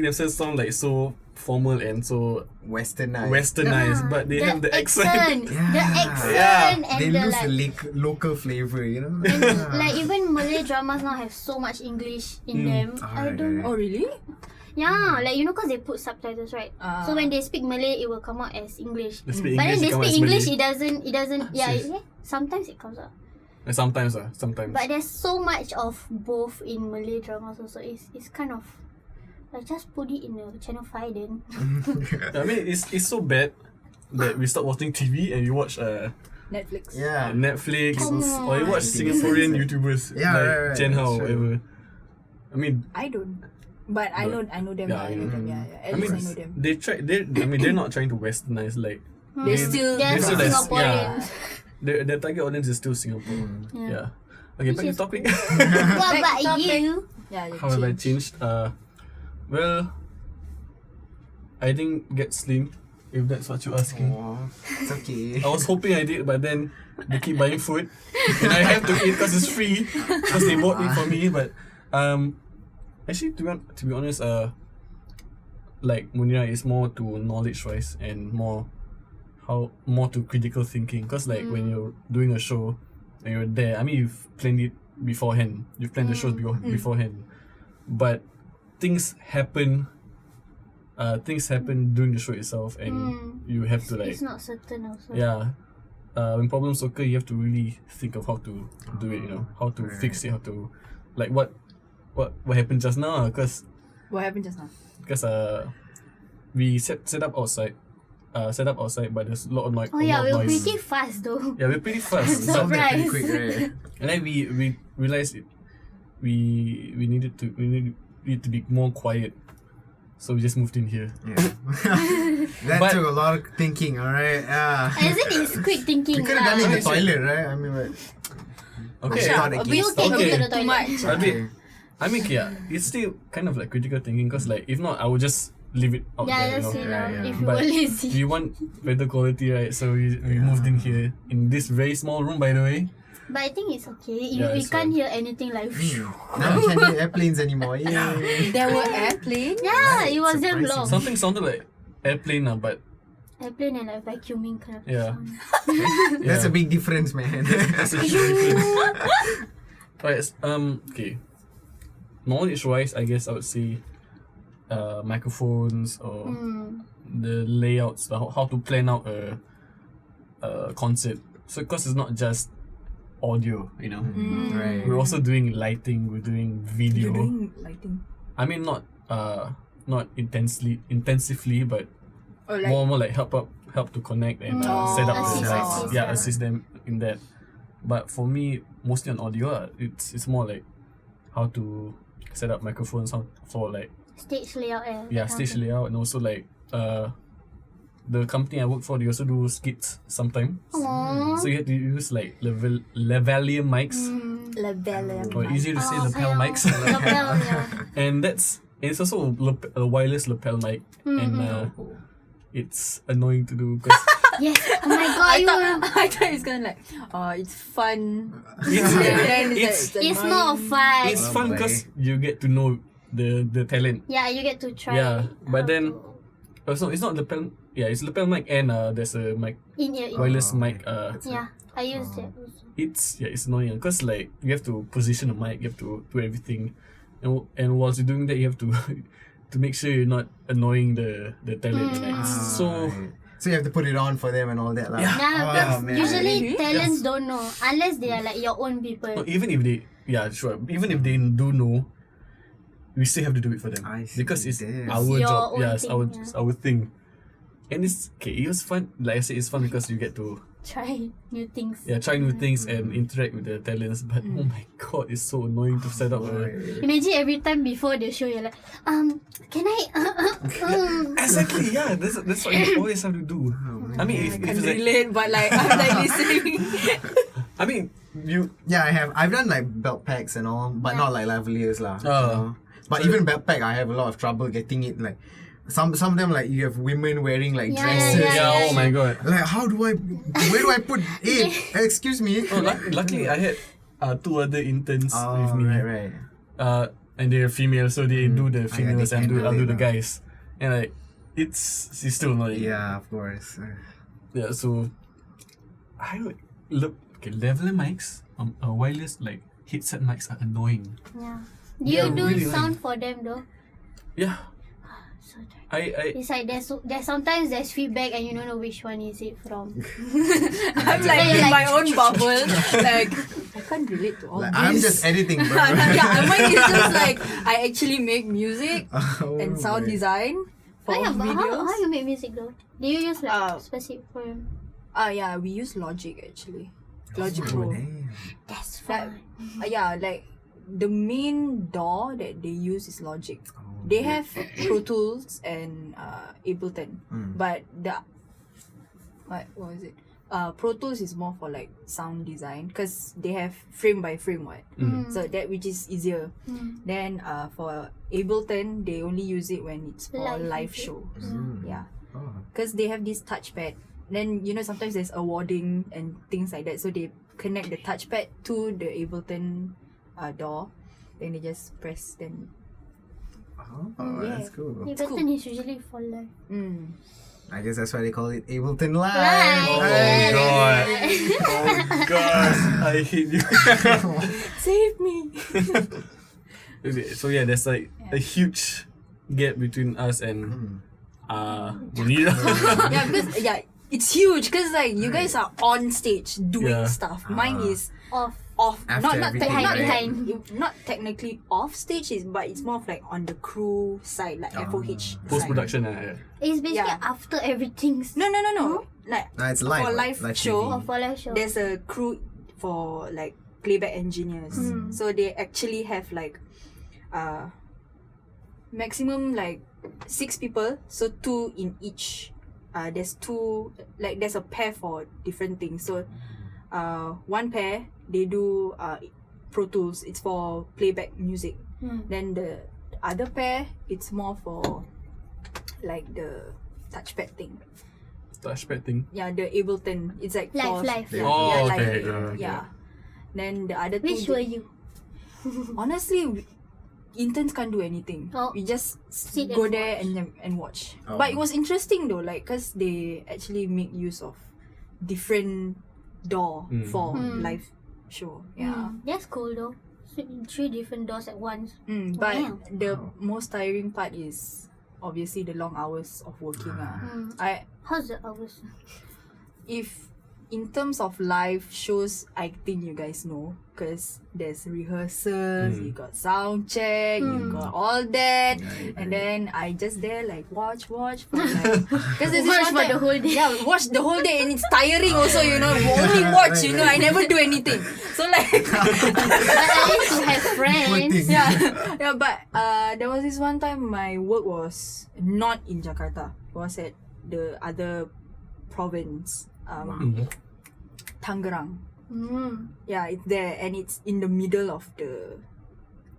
[SPEAKER 1] themselves sound like so formal and so
[SPEAKER 2] Westernized.
[SPEAKER 1] westernized, but they have the accent.
[SPEAKER 3] The
[SPEAKER 2] Yeah.
[SPEAKER 3] accent and
[SPEAKER 2] They
[SPEAKER 3] the
[SPEAKER 2] lose
[SPEAKER 3] like.
[SPEAKER 2] the local flavor, you know.
[SPEAKER 3] And like even Malay dramas now have so much English in them. I don't.
[SPEAKER 4] Oh really?
[SPEAKER 3] Yeah, like you know, cause they put subtitles, right?
[SPEAKER 4] Ah.
[SPEAKER 3] So when they speak Malay, it will come out as English.
[SPEAKER 1] They speak
[SPEAKER 3] But then
[SPEAKER 1] English,
[SPEAKER 3] they
[SPEAKER 1] it come
[SPEAKER 3] speak
[SPEAKER 1] as
[SPEAKER 3] English,
[SPEAKER 1] Malay.
[SPEAKER 3] it doesn't. Yeah,
[SPEAKER 1] Serious?
[SPEAKER 3] sometimes it comes out.
[SPEAKER 1] Sometimes.
[SPEAKER 3] But there's so much of both in Malay dramas also. It's kind of like just put it in the channel 5 then.
[SPEAKER 1] I mean, it's so bad that we stop watching TV and you watch
[SPEAKER 4] Netflix.
[SPEAKER 2] Yeah.
[SPEAKER 1] Netflix
[SPEAKER 3] Come
[SPEAKER 1] or you watch
[SPEAKER 3] on.
[SPEAKER 1] Singaporean YouTubers
[SPEAKER 2] Yeah,
[SPEAKER 1] like
[SPEAKER 2] right,
[SPEAKER 1] Chen
[SPEAKER 2] that's
[SPEAKER 1] Hao,
[SPEAKER 2] true.
[SPEAKER 1] whatever. I mean,
[SPEAKER 4] I don't. But I know them.
[SPEAKER 1] Yeah,
[SPEAKER 4] I know them. Yeah. At
[SPEAKER 1] I
[SPEAKER 4] least
[SPEAKER 1] mean,
[SPEAKER 4] I know them.
[SPEAKER 1] they're not trying to westernize. Like
[SPEAKER 4] They're still.
[SPEAKER 3] They're
[SPEAKER 1] still like-
[SPEAKER 3] Singaporeans.
[SPEAKER 1] their target audience is still Singapore. Yeah. Okay, back to
[SPEAKER 3] Which is-
[SPEAKER 1] topic.
[SPEAKER 3] What
[SPEAKER 4] Back
[SPEAKER 3] about
[SPEAKER 4] topic.
[SPEAKER 3] you?
[SPEAKER 4] Yeah. you
[SPEAKER 1] How have I
[SPEAKER 4] change.
[SPEAKER 1] changed? Well, I didn't get slim. If that's what you're asking.
[SPEAKER 2] Aw, it's okay.
[SPEAKER 1] I was hoping I did, but then they keep buying food, and I have to eat because it's free. Because they bought it for me. But actually, to be honest, like Munirah is more to knowledge wise and more to critical thinking. Because like when you're doing a show and you're there, I mean you've planned it beforehand. You've planned the shows beforehand, but things happen. Things happen during the show itself, and you have to like
[SPEAKER 3] It's not certain also.
[SPEAKER 1] yeah. When problems occur, you have to really think of how to do it. You know, how to fix it, how to like what happened just now. Because
[SPEAKER 4] What happened just now?
[SPEAKER 1] we set up outside. But there's a lot of noise.
[SPEAKER 3] Oh yeah, we were
[SPEAKER 1] noise.
[SPEAKER 3] pretty fast though.
[SPEAKER 1] Yeah, we're pretty fast.
[SPEAKER 3] So-
[SPEAKER 1] but,
[SPEAKER 3] Surprise.
[SPEAKER 2] Pretty quick, right?
[SPEAKER 1] and then we realized it. We need to be more quiet. So we just moved in here.
[SPEAKER 2] Yeah. That
[SPEAKER 1] But-
[SPEAKER 2] took a lot of thinking, alright? Yeah.
[SPEAKER 3] As in it's quick thinking.
[SPEAKER 2] You could have done it in the
[SPEAKER 1] lah.
[SPEAKER 2] toilet, right? I mean, but
[SPEAKER 1] Okay.
[SPEAKER 2] Asyraf,
[SPEAKER 4] a
[SPEAKER 2] a
[SPEAKER 4] bit
[SPEAKER 2] bit
[SPEAKER 3] You can go
[SPEAKER 1] Okay.
[SPEAKER 3] to the
[SPEAKER 4] too
[SPEAKER 3] toilet.
[SPEAKER 4] much.
[SPEAKER 1] A bit. I mean, yeah, it's still kind of like critical thinking. Because like if not, I would just leave it out
[SPEAKER 3] Yeah,
[SPEAKER 1] there.
[SPEAKER 3] that's
[SPEAKER 1] You
[SPEAKER 3] it
[SPEAKER 1] know?
[SPEAKER 3] lah.
[SPEAKER 2] Yeah, yeah.
[SPEAKER 3] If you
[SPEAKER 1] But
[SPEAKER 3] were lazy.
[SPEAKER 1] we want better quality, right? So we moved in here in this very small room, by the way.
[SPEAKER 3] But I think it's okay.
[SPEAKER 1] Yeah,
[SPEAKER 3] We
[SPEAKER 1] it's
[SPEAKER 3] can't
[SPEAKER 1] fine.
[SPEAKER 3] hear anything like.
[SPEAKER 2] now we can't hear airplanes anymore. Yay.
[SPEAKER 4] There were airplanes.
[SPEAKER 3] Yeah, it was damn
[SPEAKER 2] Surprising.
[SPEAKER 3] long.
[SPEAKER 1] Something sounded like airplane, but
[SPEAKER 3] Airplane and like vacuuming kind of
[SPEAKER 1] Yeah.
[SPEAKER 3] sound.
[SPEAKER 2] That's
[SPEAKER 1] yeah.
[SPEAKER 2] a big difference, man.
[SPEAKER 1] That's a huge difference. Right. Okay. Knowledge-wise, I guess I would say, microphones or the layouts, how to plan out a concert. So because it's not just audio, you know.
[SPEAKER 2] Right.
[SPEAKER 1] We're also doing lighting. We're doing video.
[SPEAKER 4] You're doing lighting.
[SPEAKER 1] I mean, not intensively, but
[SPEAKER 4] Or like
[SPEAKER 1] more like help to connect and set up
[SPEAKER 3] Assist,
[SPEAKER 1] the lights.
[SPEAKER 3] assist,
[SPEAKER 1] Yeah,
[SPEAKER 3] yeah.
[SPEAKER 1] assist them in that. But for me, mostly on audio, it's more like how to set up microphones, how for like
[SPEAKER 3] Stage layout.
[SPEAKER 1] stage layout, and also like the company I work for, they also do skits sometimes.
[SPEAKER 3] Aww.
[SPEAKER 1] So you have to use like lavalier mics, or easier to say lapel mics.
[SPEAKER 3] Lapel, yeah.
[SPEAKER 1] And it's also a wireless lapel mic, and it's annoying to do because
[SPEAKER 3] Yes. Oh my god,
[SPEAKER 4] I thought it's gonna like, it's fun.
[SPEAKER 1] it's,
[SPEAKER 4] Then
[SPEAKER 1] it's
[SPEAKER 3] it's not fun.
[SPEAKER 1] it's
[SPEAKER 2] Oh,
[SPEAKER 1] fun
[SPEAKER 2] boy.
[SPEAKER 1] because you get to know the talent.
[SPEAKER 3] Yeah, you get to try.
[SPEAKER 1] Yeah, but
[SPEAKER 3] how
[SPEAKER 1] then
[SPEAKER 3] to-
[SPEAKER 1] also it's not lapel. Yeah, it's lapel mic and there's a mic
[SPEAKER 3] in ear.
[SPEAKER 1] wireless mic.
[SPEAKER 3] Yeah, I use that.
[SPEAKER 1] It's annoying because like you have to position the mic, you have to do everything, and whilst you're doing that, you have to to make sure you're not annoying the talent. Like, it's so
[SPEAKER 2] Right. So you have to put it on for them and all that, lah.
[SPEAKER 1] Yeah.
[SPEAKER 3] Yeah,
[SPEAKER 2] Oh,
[SPEAKER 3] because
[SPEAKER 2] man.
[SPEAKER 3] usually
[SPEAKER 4] Really?
[SPEAKER 3] talents don't know unless they are like your own people.
[SPEAKER 1] no, even if they even if they do know, we still have to do it for them
[SPEAKER 2] I see.
[SPEAKER 1] because it's
[SPEAKER 2] Damn.
[SPEAKER 1] our
[SPEAKER 3] It's your
[SPEAKER 1] job.
[SPEAKER 3] own
[SPEAKER 1] Yeah, it's
[SPEAKER 3] thing,
[SPEAKER 1] it's our thing, and it's okay. It was fun. Like I said, it's fun because you get to
[SPEAKER 3] Try new things.
[SPEAKER 1] try new things and interact with the talents. But oh my god, it's so annoying to set up a.
[SPEAKER 3] Imagine every time before the show, you're like, can I?
[SPEAKER 1] Exactly, yeah. That's what you always have to do. I mean, if
[SPEAKER 4] Can't
[SPEAKER 1] it's like,
[SPEAKER 4] relate, but like I'm like listening.
[SPEAKER 1] I mean, you
[SPEAKER 2] Yeah, I've done like belt packs and all, but not like lavaliers lah.
[SPEAKER 1] Oh.
[SPEAKER 2] You know? But even belt pack, I have a lot of trouble getting it. Like some of them, like you have women wearing like
[SPEAKER 3] Yeah,
[SPEAKER 2] dresses.
[SPEAKER 1] yeah, oh my god.
[SPEAKER 2] Like where do I put it? Excuse me.
[SPEAKER 1] Oh, luckily I had two other interns with me.
[SPEAKER 2] right.
[SPEAKER 1] And they're female, so they do the
[SPEAKER 2] yeah,
[SPEAKER 1] females
[SPEAKER 2] they
[SPEAKER 1] and
[SPEAKER 2] handle
[SPEAKER 1] I'll do
[SPEAKER 2] it
[SPEAKER 1] the
[SPEAKER 2] lah.
[SPEAKER 1] guys. And like it's still annoying.
[SPEAKER 2] Yeah, of course.
[SPEAKER 1] Yeah, so I would look okay, lavalier mics, wireless like headset mics are annoying.
[SPEAKER 3] Yeah. Do
[SPEAKER 1] They're
[SPEAKER 3] you do
[SPEAKER 1] really
[SPEAKER 3] sound for them though?
[SPEAKER 1] Yeah.
[SPEAKER 3] So tired.
[SPEAKER 1] I
[SPEAKER 3] It's like there's sometimes there's feedback and you don't know which one is it from.
[SPEAKER 4] I'm like
[SPEAKER 3] you're
[SPEAKER 4] in
[SPEAKER 3] like-
[SPEAKER 4] my own bubble. Like I can't relate to all
[SPEAKER 2] Like,
[SPEAKER 4] this.
[SPEAKER 2] I'm just editing, bro.
[SPEAKER 4] Yeah, mine is just like I actually make music
[SPEAKER 2] Oh
[SPEAKER 4] and sound
[SPEAKER 2] my.
[SPEAKER 4] design for
[SPEAKER 3] Oh yeah, but
[SPEAKER 4] videos.
[SPEAKER 3] how you make music though? Do you use like
[SPEAKER 4] Uh,
[SPEAKER 3] specific program?
[SPEAKER 4] Yeah, we use Logic actually. Logic
[SPEAKER 2] Oh,
[SPEAKER 4] Pro.
[SPEAKER 2] damn.
[SPEAKER 3] That's
[SPEAKER 4] Like,
[SPEAKER 3] fine.
[SPEAKER 4] yeah, like the main DAW that they use is Logic.
[SPEAKER 2] Oh,
[SPEAKER 4] They
[SPEAKER 2] yeah.
[SPEAKER 4] have Pro Tools and Ableton, but what was it? Pro Tools is more for like sound design because they have frame by frame what, so that which is easier. Then for Ableton, they only use it when it's for
[SPEAKER 3] Live,
[SPEAKER 4] live
[SPEAKER 3] is it?
[SPEAKER 4] show.
[SPEAKER 2] Mm.
[SPEAKER 4] Yeah,
[SPEAKER 2] Oh.
[SPEAKER 4] because they have this touchpad. Then sometimes there's awarding and things like that, so they connect the touchpad to the Ableton DAW. Then they just press. Then
[SPEAKER 2] Oh,
[SPEAKER 4] Yeah.
[SPEAKER 2] that's cool.
[SPEAKER 3] Ableton is usually for live.
[SPEAKER 2] I guess that's why they call it Ableton Live.
[SPEAKER 3] Live.
[SPEAKER 1] Oh
[SPEAKER 2] Hey.
[SPEAKER 1] god. Oh god. I hate you.
[SPEAKER 4] save me.
[SPEAKER 1] Okay, so yeah, there's like a huge gap between us and Munirah.
[SPEAKER 4] Yeah, because it's huge. Because like you guys are on stage doing
[SPEAKER 1] Yeah.
[SPEAKER 4] stuff. Mine is
[SPEAKER 3] Off.
[SPEAKER 4] off.
[SPEAKER 2] After
[SPEAKER 4] Not
[SPEAKER 2] everything,
[SPEAKER 3] right?
[SPEAKER 4] not technically off stage, but it's more of like on the crew side, like FOH.
[SPEAKER 1] Post
[SPEAKER 4] side.
[SPEAKER 1] production.
[SPEAKER 3] It's basically
[SPEAKER 4] Yeah.
[SPEAKER 3] after everything's
[SPEAKER 4] No. Like
[SPEAKER 2] No, it's live.
[SPEAKER 4] for
[SPEAKER 2] right?
[SPEAKER 4] live show.
[SPEAKER 2] TV.
[SPEAKER 3] or for live show.
[SPEAKER 4] There's a crew for like playback engineers, so they actually have like maximum like 6 people, so 2 in each. There's 2, like there's a pair for different things. So one pair they do Pro Tools, it's for playback music. Then the other pair it's more for like the touchpad thing.
[SPEAKER 1] Touchpad thing.
[SPEAKER 4] Yeah, the Ableton. It's like for
[SPEAKER 3] Live.
[SPEAKER 4] Yeah,
[SPEAKER 1] Oh,
[SPEAKER 4] yeah,
[SPEAKER 1] okay,
[SPEAKER 4] live.
[SPEAKER 1] okay.
[SPEAKER 4] Yeah. Then the other
[SPEAKER 3] Which
[SPEAKER 4] two.
[SPEAKER 3] were you?
[SPEAKER 4] Honestly, interns can't do anything.
[SPEAKER 3] Oh.
[SPEAKER 4] We just
[SPEAKER 3] Sit
[SPEAKER 4] go
[SPEAKER 3] and
[SPEAKER 4] there and watch.
[SPEAKER 2] Oh.
[SPEAKER 4] But it was interesting though, like cause they actually make use of different DAW for live show. Yeah.
[SPEAKER 3] That's cool though. 3 different doors at once.
[SPEAKER 4] But
[SPEAKER 3] Wow.
[SPEAKER 4] the most tiring part is obviously the long hours of working.
[SPEAKER 3] How's the hours?
[SPEAKER 4] If in terms of live shows, I think you guys know because there's rehearsals, you got sound check, you got all that, and then I just there like watch for like because there's
[SPEAKER 3] Watch
[SPEAKER 4] this
[SPEAKER 3] for
[SPEAKER 4] one
[SPEAKER 3] the
[SPEAKER 4] time-
[SPEAKER 3] whole day.
[SPEAKER 4] Yeah, watch the whole day and it's tiring also. Only watch. I never do anything. So like.
[SPEAKER 3] But at least you have friends.
[SPEAKER 4] Yeah, but there was this one time my work was not in Jakarta. It was at the other province, Tangerang. Yeah, it's there and it's in the middle of the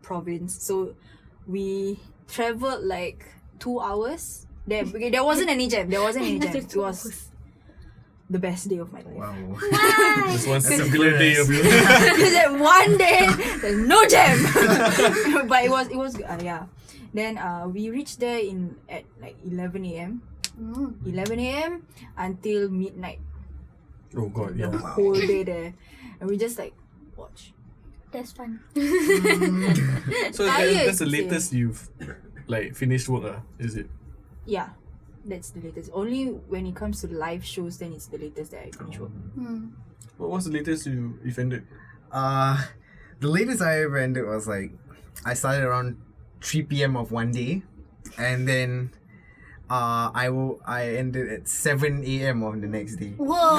[SPEAKER 4] province. So we traveled like 2 hours. There wasn't any jam. It was the best day of my life.
[SPEAKER 2] Wow.
[SPEAKER 1] Just one singular day of your
[SPEAKER 4] Because that one day there's no jam. But it was yeah. Then we reached there at like 11 a.m. 11 a.m. until midnight.
[SPEAKER 1] Oh god, yeah.
[SPEAKER 4] The whole day there. And we just like watch.
[SPEAKER 3] That's fun.
[SPEAKER 1] So
[SPEAKER 4] Tired,
[SPEAKER 1] that's the latest you've like finished work, is it?
[SPEAKER 4] Yeah. That's the latest. Only when it comes to live shows then it's the latest that I finish work.
[SPEAKER 1] What was the latest you've ended?
[SPEAKER 2] The latest I ever ended was like I started around 3 p.m. of one day, and then I ended at 7 a.m. of the next day.
[SPEAKER 3] Whoa!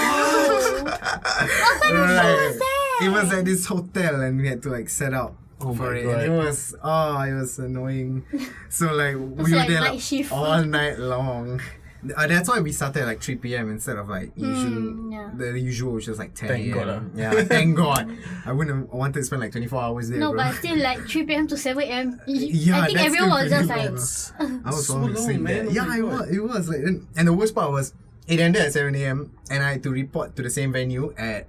[SPEAKER 2] Right. It was at this hotel, and we had to like set up
[SPEAKER 1] Oh
[SPEAKER 2] for
[SPEAKER 1] my
[SPEAKER 2] it.
[SPEAKER 1] God.
[SPEAKER 2] And it was annoying. So like we were
[SPEAKER 3] like
[SPEAKER 2] there
[SPEAKER 3] night
[SPEAKER 2] like,
[SPEAKER 3] shift.
[SPEAKER 2] all night long. That's why we started at like 3 p.m. instead of like
[SPEAKER 3] yeah.
[SPEAKER 2] the usual, which was like 10
[SPEAKER 1] Thank God,
[SPEAKER 2] a.m. Yeah, thank God. I wouldn't have wanted to spend like 24 hours there,
[SPEAKER 3] No,
[SPEAKER 2] bro.
[SPEAKER 3] but still like 3 p.m. to 7 a.m.
[SPEAKER 2] Yeah,
[SPEAKER 3] I think
[SPEAKER 2] that's
[SPEAKER 3] everyone was
[SPEAKER 2] still
[SPEAKER 3] just
[SPEAKER 2] pretty
[SPEAKER 3] like,
[SPEAKER 2] long. I was
[SPEAKER 1] So
[SPEAKER 2] always
[SPEAKER 1] long,
[SPEAKER 2] saying
[SPEAKER 1] man.
[SPEAKER 2] that.
[SPEAKER 1] Oh
[SPEAKER 2] Yeah,
[SPEAKER 1] my God.
[SPEAKER 2] it was like, and the worst part was it ended at 7 a.m. and I had to report to the same venue at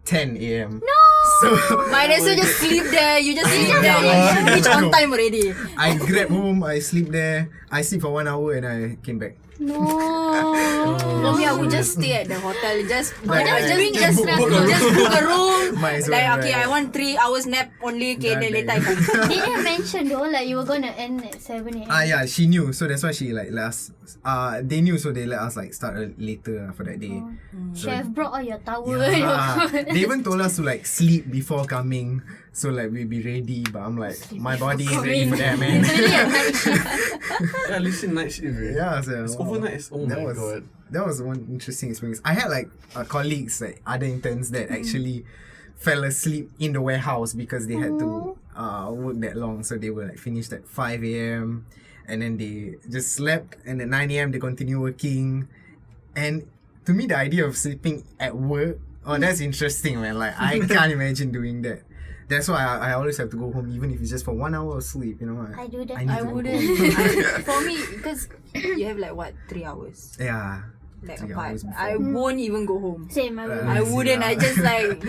[SPEAKER 2] 10 a.m.
[SPEAKER 3] no!
[SPEAKER 2] So
[SPEAKER 4] Might as well just sleep there. You just sleep there. You reach on time already.
[SPEAKER 2] I grab home, I sleep there. I sleep for 1 hour and I came back.
[SPEAKER 3] No.
[SPEAKER 4] For me, I would just stay at the hotel. Just
[SPEAKER 2] Like,
[SPEAKER 4] just book a room.
[SPEAKER 2] Might as well,
[SPEAKER 4] Like okay,
[SPEAKER 2] right.
[SPEAKER 4] I want 3 hours nap only. Okay, then later I come.
[SPEAKER 3] Did you mention though like you were gonna end at 7 a.m.?
[SPEAKER 2] Yeah, she knew, so that's why she like let us. They knew, so they let us like start later for that day.
[SPEAKER 3] Should have brought all your towel.
[SPEAKER 2] Yeah. They even told us to like sleep before coming, so like we'll be ready. But I'm like, my body ain't ready for that, man.
[SPEAKER 3] It's really a night shift.
[SPEAKER 1] Yeah, literally night shift.
[SPEAKER 2] Yeah, so
[SPEAKER 1] It's overnight. Oh
[SPEAKER 2] that
[SPEAKER 1] my
[SPEAKER 2] was,
[SPEAKER 1] god.
[SPEAKER 2] That was one interesting experience. I had like colleagues, like other interns that actually fell asleep in the warehouse because they had to work that long. So they were like finished at 5 a.m. and then they just slept, and at 9 a.m. they continue working. And to me, the idea of sleeping at work, that's interesting, man. Like I can't imagine doing that. That's why I always have to go home, even if it's just for 1 hour of sleep. You know,
[SPEAKER 3] I do that.
[SPEAKER 2] need
[SPEAKER 4] I
[SPEAKER 2] to go
[SPEAKER 4] wouldn't.
[SPEAKER 2] home.
[SPEAKER 4] For me, because you have like what 3 hours
[SPEAKER 2] Yeah.
[SPEAKER 4] like
[SPEAKER 2] 3
[SPEAKER 4] apart.
[SPEAKER 2] hours before.
[SPEAKER 4] I won't even go home.
[SPEAKER 3] Same, I will.
[SPEAKER 2] I
[SPEAKER 4] I
[SPEAKER 2] see
[SPEAKER 4] wouldn't.
[SPEAKER 2] lah.
[SPEAKER 4] I just like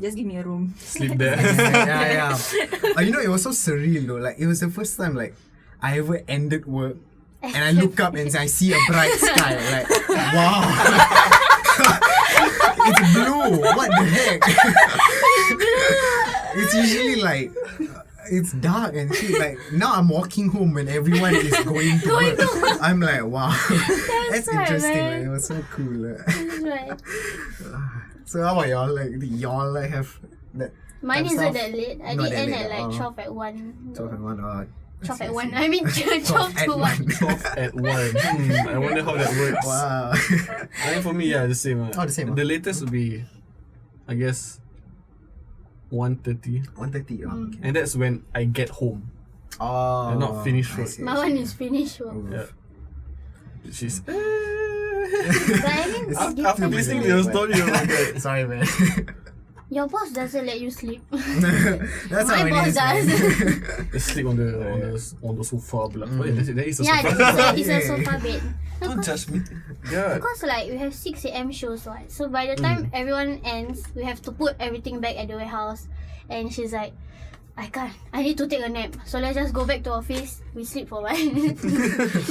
[SPEAKER 4] just give me a room.
[SPEAKER 1] Sleep there.
[SPEAKER 2] Yeah. It was so surreal though. Like it was the first time like I ever ended work and I look up and I see a bright sky. Like wow, it's blue. What the heck? It's usually like it's dark and shit. Like now I'm walking home when everyone is going to work. I'm like wow, that's
[SPEAKER 3] right,
[SPEAKER 2] interesting.
[SPEAKER 3] man.
[SPEAKER 2] Man. It was so cool.
[SPEAKER 3] That's right.
[SPEAKER 2] So how about y'all? Like do y'all like have that?
[SPEAKER 3] Mine
[SPEAKER 2] That
[SPEAKER 3] isn't
[SPEAKER 2] stuff?
[SPEAKER 3] that late. I
[SPEAKER 2] Not
[SPEAKER 3] did
[SPEAKER 2] that
[SPEAKER 3] end
[SPEAKER 2] late,
[SPEAKER 3] at like 12
[SPEAKER 2] oh.
[SPEAKER 3] at 1.
[SPEAKER 2] 12 and 1
[SPEAKER 3] 12 at 1. I mean 12
[SPEAKER 2] at
[SPEAKER 3] to 1.
[SPEAKER 1] 12 at 1. I wonder how that works.
[SPEAKER 2] Wow.
[SPEAKER 1] I think for me, yeah, the same.
[SPEAKER 2] Oh, the same,
[SPEAKER 1] The latest would be, I guess, 1:30.
[SPEAKER 2] 1:30. Oh, okay.
[SPEAKER 1] And that's when I get home.
[SPEAKER 2] Oh,
[SPEAKER 1] I'm not finished
[SPEAKER 2] I
[SPEAKER 1] work.
[SPEAKER 2] see,
[SPEAKER 3] My
[SPEAKER 2] I
[SPEAKER 3] one
[SPEAKER 2] see.
[SPEAKER 3] is finished work.
[SPEAKER 1] Yeah. She's.
[SPEAKER 3] But I think
[SPEAKER 2] It's
[SPEAKER 3] it's
[SPEAKER 1] After
[SPEAKER 3] different.
[SPEAKER 1] listening to your story, oh my god.
[SPEAKER 2] Sorry, man.
[SPEAKER 3] Your boss doesn't let you sleep.
[SPEAKER 2] That's
[SPEAKER 3] My
[SPEAKER 2] how it
[SPEAKER 3] boss
[SPEAKER 2] is, man.
[SPEAKER 1] Just sleep on the sofa. Oh, yeah, there is a
[SPEAKER 3] Yeah,
[SPEAKER 1] sofa.
[SPEAKER 3] it's a sofa bed. No,
[SPEAKER 1] Don't judge me. God.
[SPEAKER 3] because like we have 6 a.m. shows, right? So by the time everyone ends, we have to put everything back at the warehouse. And she's like, I can't. I need to take a nap. So let's just go back to office. We sleep for a while. Then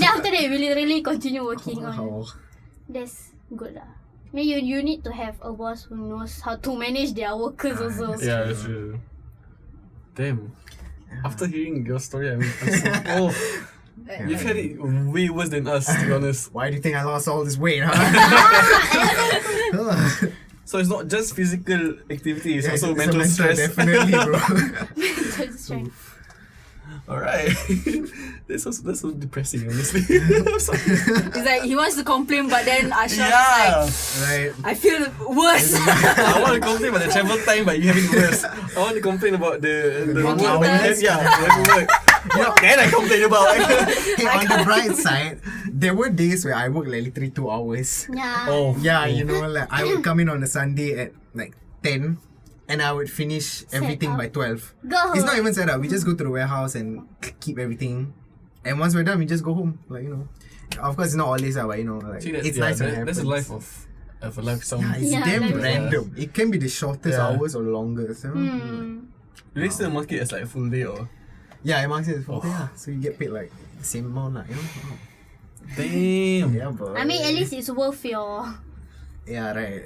[SPEAKER 3] after that, we literally continue working on.
[SPEAKER 2] Wow.
[SPEAKER 3] That's good lah. I mean, you need to have a boss who knows how to manage their workers also.
[SPEAKER 1] Yeah, that's true. Damn. After hearing your story, I'm so. You've had it way worse than us, to be honest.
[SPEAKER 2] Why do you think I lost all this weight, huh?
[SPEAKER 1] So it's not just physical activity, it's
[SPEAKER 2] Yeah,
[SPEAKER 1] also
[SPEAKER 2] it's
[SPEAKER 1] mental
[SPEAKER 2] a
[SPEAKER 1] stress.
[SPEAKER 2] Definitely, bro.
[SPEAKER 3] That's right.
[SPEAKER 1] Alright. that's so depressing, honestly. I'm sorry.
[SPEAKER 4] It's like he wants to complain, but then Asyraf
[SPEAKER 1] Yeah.
[SPEAKER 4] is
[SPEAKER 2] Right.
[SPEAKER 4] like, I feel worse.
[SPEAKER 1] I want to complain about the travel time, but you having worse. I want to complain about the work
[SPEAKER 4] Working
[SPEAKER 1] when you have,
[SPEAKER 4] hours.
[SPEAKER 1] work. What can I complain about?
[SPEAKER 2] Hey, on the bright side, there were days where I worked like literally 2 hours.
[SPEAKER 3] Yeah.
[SPEAKER 1] Oh.
[SPEAKER 2] Yeah, you know, like I would come in on a Sunday at like 10 and I would finish everything by 12.
[SPEAKER 3] Go.
[SPEAKER 2] It's not even set up. We just go to the warehouse and keep everything. And once we're done, we just go home. Like, you know. Of course, it's not always, but you know, like,
[SPEAKER 1] See,
[SPEAKER 2] it's nice when it
[SPEAKER 1] that's the
[SPEAKER 2] happens.
[SPEAKER 1] life of a life song.
[SPEAKER 2] Yeah, it's
[SPEAKER 3] Yeah,
[SPEAKER 2] damn
[SPEAKER 3] like-
[SPEAKER 2] random. It can be the shortest
[SPEAKER 1] Yeah.
[SPEAKER 2] hours or longest. You know?
[SPEAKER 1] Do they still mark it as like a full day or?
[SPEAKER 2] Yeah, it marks it as 4 yeah. So you get paid like the same amount, like, you know.
[SPEAKER 1] Damn.
[SPEAKER 2] Yeah, but
[SPEAKER 3] I mean, at least it's worth your.
[SPEAKER 2] yeah, right.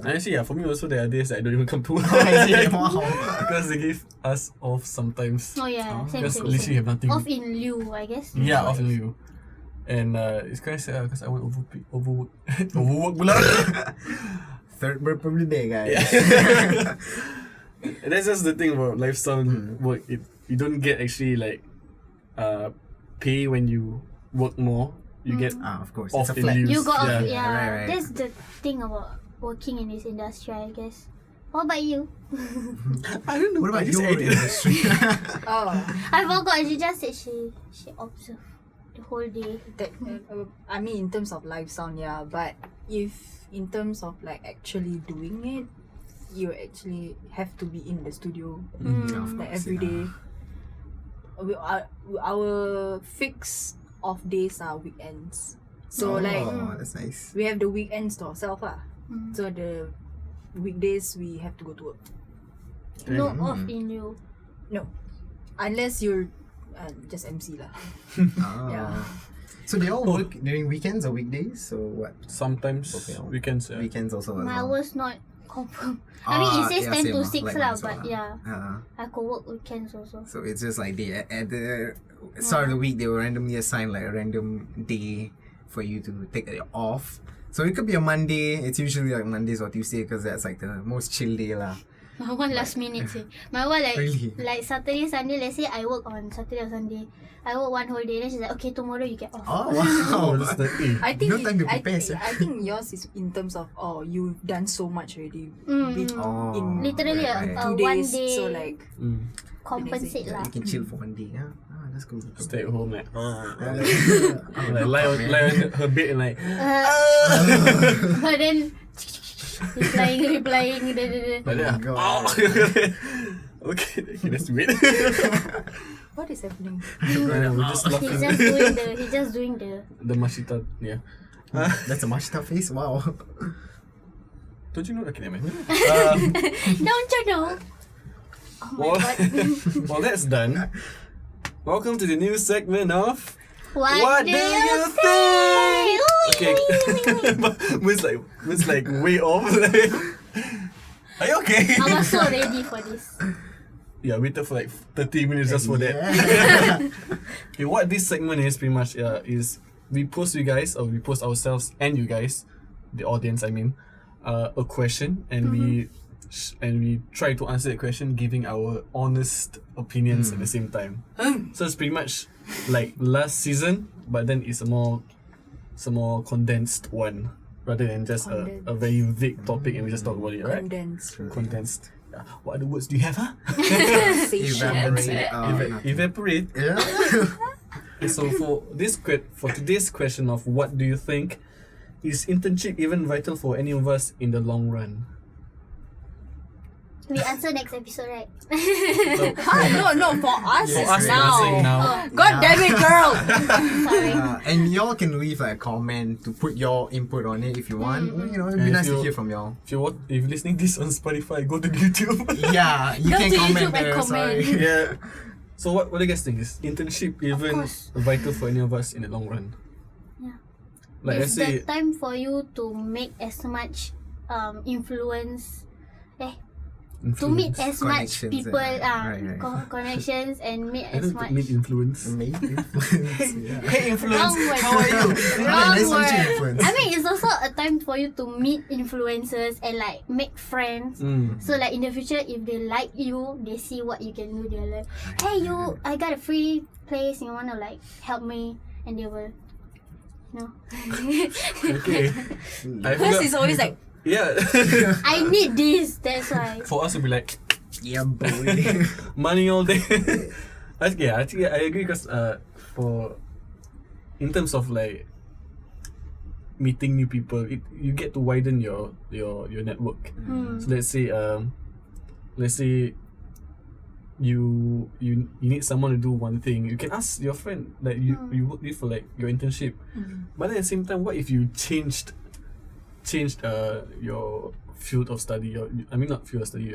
[SPEAKER 1] Actually, yeah, for me also there are days that I don't even come to work.
[SPEAKER 2] Wow.
[SPEAKER 1] Because they give us off sometimes.
[SPEAKER 3] Oh yeah, same,
[SPEAKER 1] Because
[SPEAKER 3] same,
[SPEAKER 1] literally
[SPEAKER 3] same.
[SPEAKER 1] have nothing.
[SPEAKER 3] Off in lieu, I guess.
[SPEAKER 1] Yeah, off in lieu. And it's quite sad because I want overwork. Overwork pula.
[SPEAKER 2] Third bird of the day, guys.
[SPEAKER 1] And that's just the thing about lifestyle work. You don't get actually like pay when you work more. You get
[SPEAKER 2] Of course.
[SPEAKER 1] off
[SPEAKER 2] It's a
[SPEAKER 1] in
[SPEAKER 2] flat.
[SPEAKER 1] lieu.
[SPEAKER 3] You got off,
[SPEAKER 1] Yeah.
[SPEAKER 3] yeah.
[SPEAKER 2] Right.
[SPEAKER 3] That's the thing about working in this industry, I guess. What about you?
[SPEAKER 1] I don't know.
[SPEAKER 2] What about
[SPEAKER 1] I just
[SPEAKER 2] your
[SPEAKER 1] ate it.
[SPEAKER 2] industry?
[SPEAKER 4] Oh,
[SPEAKER 3] I forgot. She just said she observed the whole day.
[SPEAKER 4] that, I mean, in terms of live sound, yeah. But if in terms of like actually doing it, you actually have to be in the studio like every day. Our fix off days are weekends. So like
[SPEAKER 2] that's nice.
[SPEAKER 4] we have the weekends to ourselves lah. So the weekdays we have to go to work.
[SPEAKER 3] No off in you.
[SPEAKER 4] No, unless you're just MC lah. Yeah.
[SPEAKER 2] So they all work during weekends or weekdays? So what?
[SPEAKER 1] Sometimes
[SPEAKER 2] Okay.
[SPEAKER 1] weekends. Yeah.
[SPEAKER 2] Weekends also. as
[SPEAKER 3] My
[SPEAKER 2] well.
[SPEAKER 3] hours not confirmed. I mean, it says 10 to 6
[SPEAKER 2] like
[SPEAKER 3] lah,
[SPEAKER 2] mine as
[SPEAKER 3] but
[SPEAKER 2] well.
[SPEAKER 3] yeah,
[SPEAKER 2] Uh-huh.
[SPEAKER 3] I could work weekends also.
[SPEAKER 2] So it's just like they at the start of the week they will randomly assign like a random day for you to take it off. So it could be a Monday. It's usually like Mondays or Tuesday because that's like the most chill day lah.
[SPEAKER 3] My one last minute seh. My one like
[SPEAKER 2] Really?
[SPEAKER 3] like Saturday, Sunday. Let's say I work on Saturday or Sunday. I work one whole day. Then she's like, okay, tomorrow you get off.
[SPEAKER 2] Oh
[SPEAKER 1] Oh,
[SPEAKER 2] wow!
[SPEAKER 1] that's the
[SPEAKER 4] I think
[SPEAKER 2] No time to
[SPEAKER 4] I,
[SPEAKER 2] prepare, sir.
[SPEAKER 4] I think yours is in terms of you've done so much already.
[SPEAKER 3] Mm.
[SPEAKER 2] Oh,
[SPEAKER 4] In
[SPEAKER 3] Literally
[SPEAKER 2] right, right.
[SPEAKER 4] 2
[SPEAKER 3] one
[SPEAKER 4] days,
[SPEAKER 3] day
[SPEAKER 4] so like
[SPEAKER 3] compensate
[SPEAKER 2] Yeah,
[SPEAKER 3] lah.
[SPEAKER 2] you can chill for one day. Yeah, that's cool.
[SPEAKER 1] Stay at home like,
[SPEAKER 2] Yeah.
[SPEAKER 1] like lie on her bed and like.
[SPEAKER 3] But then replying.
[SPEAKER 1] Like that.
[SPEAKER 2] God.
[SPEAKER 1] Oh. Okay, let's wait.
[SPEAKER 4] what is happening?
[SPEAKER 1] We're just laughing.
[SPEAKER 3] He's just doing
[SPEAKER 1] The Mashita, yeah.
[SPEAKER 2] That's a Mashita face. Wow.
[SPEAKER 1] Don't you know? Okay, never mind.
[SPEAKER 3] Don't you know? Oh my
[SPEAKER 1] Well,
[SPEAKER 3] god.
[SPEAKER 1] well, that's done. Welcome to the new segment of
[SPEAKER 3] What
[SPEAKER 1] do you think? Okay. It's like way off. Like, are you okay?
[SPEAKER 3] I was so ready for this.
[SPEAKER 1] Yeah, waited for like 30 minutes just for that.
[SPEAKER 2] Yeah.
[SPEAKER 1] Okay, what this segment is pretty much is we post you guys, or we post ourselves and you guys, the audience I mean, a question, and we try to answer that question giving our honest opinions at the same time. So it's pretty much like last season, but then it's a more condensed one rather than just a very vague topic and we just talk about it, right? Condensed. Yeah. What other words do you have, huh?
[SPEAKER 2] Evaporate.
[SPEAKER 1] Evaporate.
[SPEAKER 2] Yeah.
[SPEAKER 1] Okay, so for today's question of what do you think, is internship even vital for any of us in the long run?
[SPEAKER 3] We answer next episode, right?
[SPEAKER 4] No, for us
[SPEAKER 1] For
[SPEAKER 4] it's
[SPEAKER 1] us, we're answering
[SPEAKER 4] now.
[SPEAKER 1] now.
[SPEAKER 4] God damn it, girl!
[SPEAKER 3] Sorry.
[SPEAKER 2] And y'all can leave like a comment to put your input on it if you want. You know, it'd be
[SPEAKER 1] And
[SPEAKER 2] nice
[SPEAKER 1] if
[SPEAKER 2] to
[SPEAKER 1] you-
[SPEAKER 2] hear from y'all.
[SPEAKER 1] If you're listening this on Spotify, go to YouTube.
[SPEAKER 2] Yeah, you
[SPEAKER 3] Go
[SPEAKER 2] can
[SPEAKER 3] to
[SPEAKER 2] comment
[SPEAKER 3] YouTube and
[SPEAKER 2] there.
[SPEAKER 3] comment.
[SPEAKER 2] Sorry.
[SPEAKER 1] Yeah. So what do you guys think? Is internship even
[SPEAKER 3] course.
[SPEAKER 1] vital for any of us in the long run?
[SPEAKER 3] Yeah.
[SPEAKER 1] Like
[SPEAKER 3] It's
[SPEAKER 1] let's say
[SPEAKER 3] the time for you to make as much influence. To meet
[SPEAKER 1] influence.
[SPEAKER 3] as much
[SPEAKER 2] Connections,
[SPEAKER 3] people,
[SPEAKER 2] right.
[SPEAKER 3] connections and meet
[SPEAKER 1] I
[SPEAKER 3] as
[SPEAKER 1] don't
[SPEAKER 3] much.
[SPEAKER 1] meet influence.
[SPEAKER 2] Maybe influence. Yeah.
[SPEAKER 1] Hey influence,
[SPEAKER 3] Wrong word.
[SPEAKER 1] how are you?
[SPEAKER 3] Wrong
[SPEAKER 2] Nice to meet you,
[SPEAKER 3] word.
[SPEAKER 2] influence.
[SPEAKER 3] I mean, it's also a time for you to meet influencers and like make friends. So like in the future, if they like you, they see what you can do. They're like, hey, I got a free place. You wanna like help me? And they will, no.
[SPEAKER 1] Okay. I
[SPEAKER 4] First
[SPEAKER 1] forgot.
[SPEAKER 4] is always like,
[SPEAKER 1] Yeah.
[SPEAKER 3] I need this. That's why.
[SPEAKER 1] For us to be like
[SPEAKER 2] Yeah, boy.
[SPEAKER 1] money all day. I agree because for in terms of like meeting new people, you get to widen your network. So let's say you need someone to do one thing, you can ask your friend that you work with for like your internship. But at the same time, what if you changed your field of study, your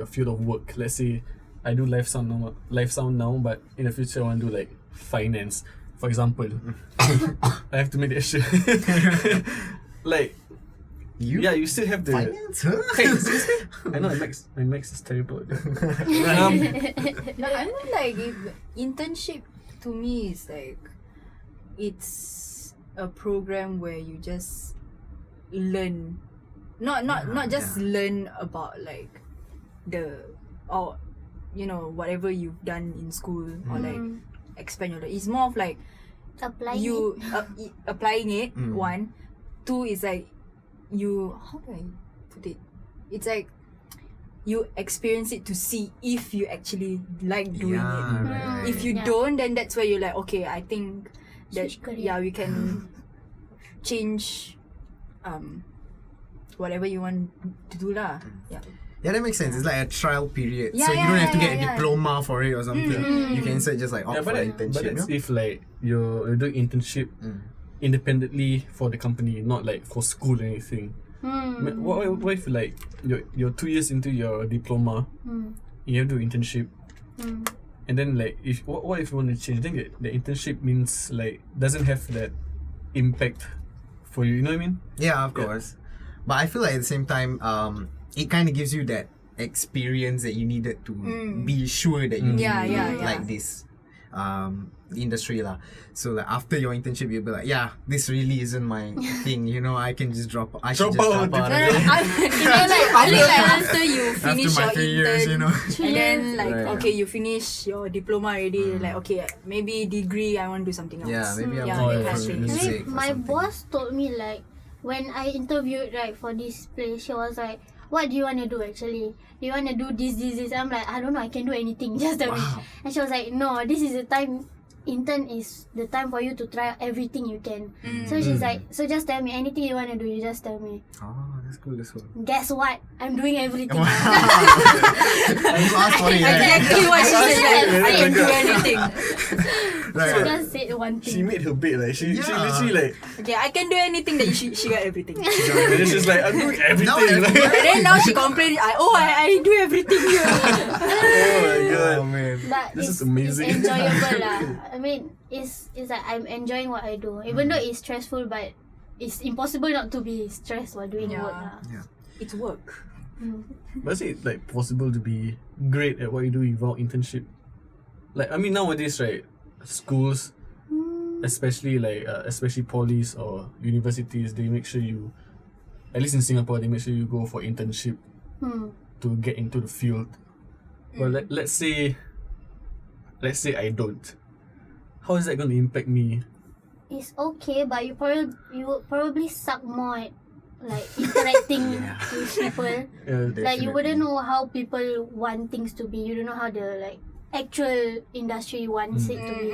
[SPEAKER 1] field of work? Let's say I do life sound now, but in the future I want to do like finance, for example. I have to make that shit. Like you still have the
[SPEAKER 2] Finance? Huh?
[SPEAKER 1] Hey, seriously? I know my max is terrible.
[SPEAKER 4] no, I mean like if internship to me is like, it's a program where you just learn, not just learn about like whatever you've done in school or like expand your knowledge. It's more of like
[SPEAKER 3] Applying
[SPEAKER 4] you applying it.
[SPEAKER 2] Mm.
[SPEAKER 4] One, two is like you, how do I put it? It's like you experience it to see if you actually like doing it.
[SPEAKER 2] right.
[SPEAKER 4] If you
[SPEAKER 3] Yeah.
[SPEAKER 4] don't, then that's where you're like, okay, I think that
[SPEAKER 3] Switch career.
[SPEAKER 4] we can change whatever you want to do lah. Yeah.
[SPEAKER 2] Yeah, that makes sense. It's like a trial period.
[SPEAKER 4] Yeah,
[SPEAKER 2] so you don't have to get a
[SPEAKER 4] yeah.
[SPEAKER 2] diploma for it or something. You can instead just like opt for an
[SPEAKER 1] but
[SPEAKER 2] internship.
[SPEAKER 1] that's
[SPEAKER 2] you know?
[SPEAKER 1] if like you're doing internship independently for the company, not like for school or anything. What if like you're 2 years into your diploma you have to do internship,
[SPEAKER 3] Mm.
[SPEAKER 1] and then like if what if you want to change? I think the internship means like doesn't have that impact for you. You know what I mean?
[SPEAKER 2] Yeah, of course. But I feel like at the same time, it kind of gives you that experience that you needed to be sure that you
[SPEAKER 4] Yeah,
[SPEAKER 2] really
[SPEAKER 4] yeah,
[SPEAKER 2] like
[SPEAKER 4] yeah.
[SPEAKER 2] this industry lah. So like after your internship, you'll be like, yeah, this really isn't my thing. You know, I can just drop. I should
[SPEAKER 1] Drop
[SPEAKER 2] just
[SPEAKER 1] out.
[SPEAKER 2] drop out.
[SPEAKER 4] No,
[SPEAKER 2] of
[SPEAKER 4] no,
[SPEAKER 2] it.
[SPEAKER 4] I think like after you finish
[SPEAKER 2] After my
[SPEAKER 4] your
[SPEAKER 2] 3
[SPEAKER 4] intern,
[SPEAKER 2] years, you know.
[SPEAKER 4] and then like
[SPEAKER 2] Right.
[SPEAKER 4] okay, you finish your diploma already. Like okay, maybe degree, I want to do something else.
[SPEAKER 2] Yeah, maybe I'm
[SPEAKER 4] Yeah,
[SPEAKER 2] going
[SPEAKER 4] that kind of
[SPEAKER 2] for
[SPEAKER 4] thing.
[SPEAKER 2] music
[SPEAKER 3] Actually,
[SPEAKER 2] or
[SPEAKER 3] my
[SPEAKER 2] something.
[SPEAKER 3] boss told me like when I interviewed right for this place, she was like, "What do you want to do actually? Do you want to do this?" I'm like, "I don't know. I can do anything. Just tell me."
[SPEAKER 2] Wow.
[SPEAKER 3] And she was like, "No, this is the time. Intern is the time for you to try everything you can." So she's like, "So just tell me anything you want to do. You just tell me."
[SPEAKER 2] Oh, that's cool. That's cool.
[SPEAKER 3] Guess what? I'm doing everything.
[SPEAKER 2] You asked for it, right?
[SPEAKER 4] Exactly what she said.
[SPEAKER 3] Yeah.
[SPEAKER 4] I can do anything.
[SPEAKER 3] She
[SPEAKER 2] Right.
[SPEAKER 3] just said one
[SPEAKER 1] She
[SPEAKER 3] thing.
[SPEAKER 1] made her bed like she
[SPEAKER 2] Yeah.
[SPEAKER 1] literally like
[SPEAKER 4] Okay, I can do anything. That she got everything.
[SPEAKER 1] and then she's like I'm doing everything.
[SPEAKER 2] Now
[SPEAKER 1] like,
[SPEAKER 2] everywhere.
[SPEAKER 4] And then now she complained. I do everything here.
[SPEAKER 1] oh my god.
[SPEAKER 2] Oh man.
[SPEAKER 3] But
[SPEAKER 1] This
[SPEAKER 3] it's,
[SPEAKER 1] is amazing.
[SPEAKER 3] It's enjoyable lah. I mean, it's like I'm enjoying what I do, even though it's stressful. But it's impossible not to be stressed while doing
[SPEAKER 4] Yeah.
[SPEAKER 3] work lah.
[SPEAKER 2] Yeah.
[SPEAKER 4] It's work.
[SPEAKER 1] But is it like possible to be great at what you do without internship? Like I mean nowadays, right? Schools, especially especially polys or universities, they make sure you, at least in Singapore, they make sure you go for internship to get into the field. Well, let's say I don't. How is that going to impact me?
[SPEAKER 3] It's okay, but you would probably suck more at like interacting
[SPEAKER 2] Yeah.
[SPEAKER 3] with people. Like you wouldn't know how people want things to be. You don't know how the like actual industry wants it to be.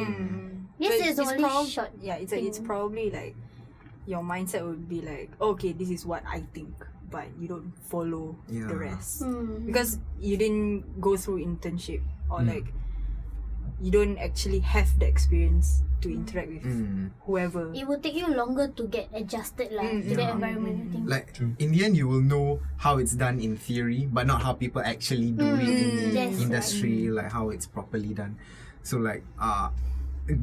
[SPEAKER 3] Yes, it's only short.
[SPEAKER 4] Yeah, it's probably like your mindset would be like, okay, this is what I think, but you don't follow the rest because you didn't go through internship or like you don't actually have the experience to interact with whoever.
[SPEAKER 3] It will take you longer to get adjusted lah to the environment. I think.
[SPEAKER 2] Like in the end, you will know how it's done in theory, but not how people actually do it in the
[SPEAKER 3] Yes,
[SPEAKER 2] industry, like how it's properly done. So like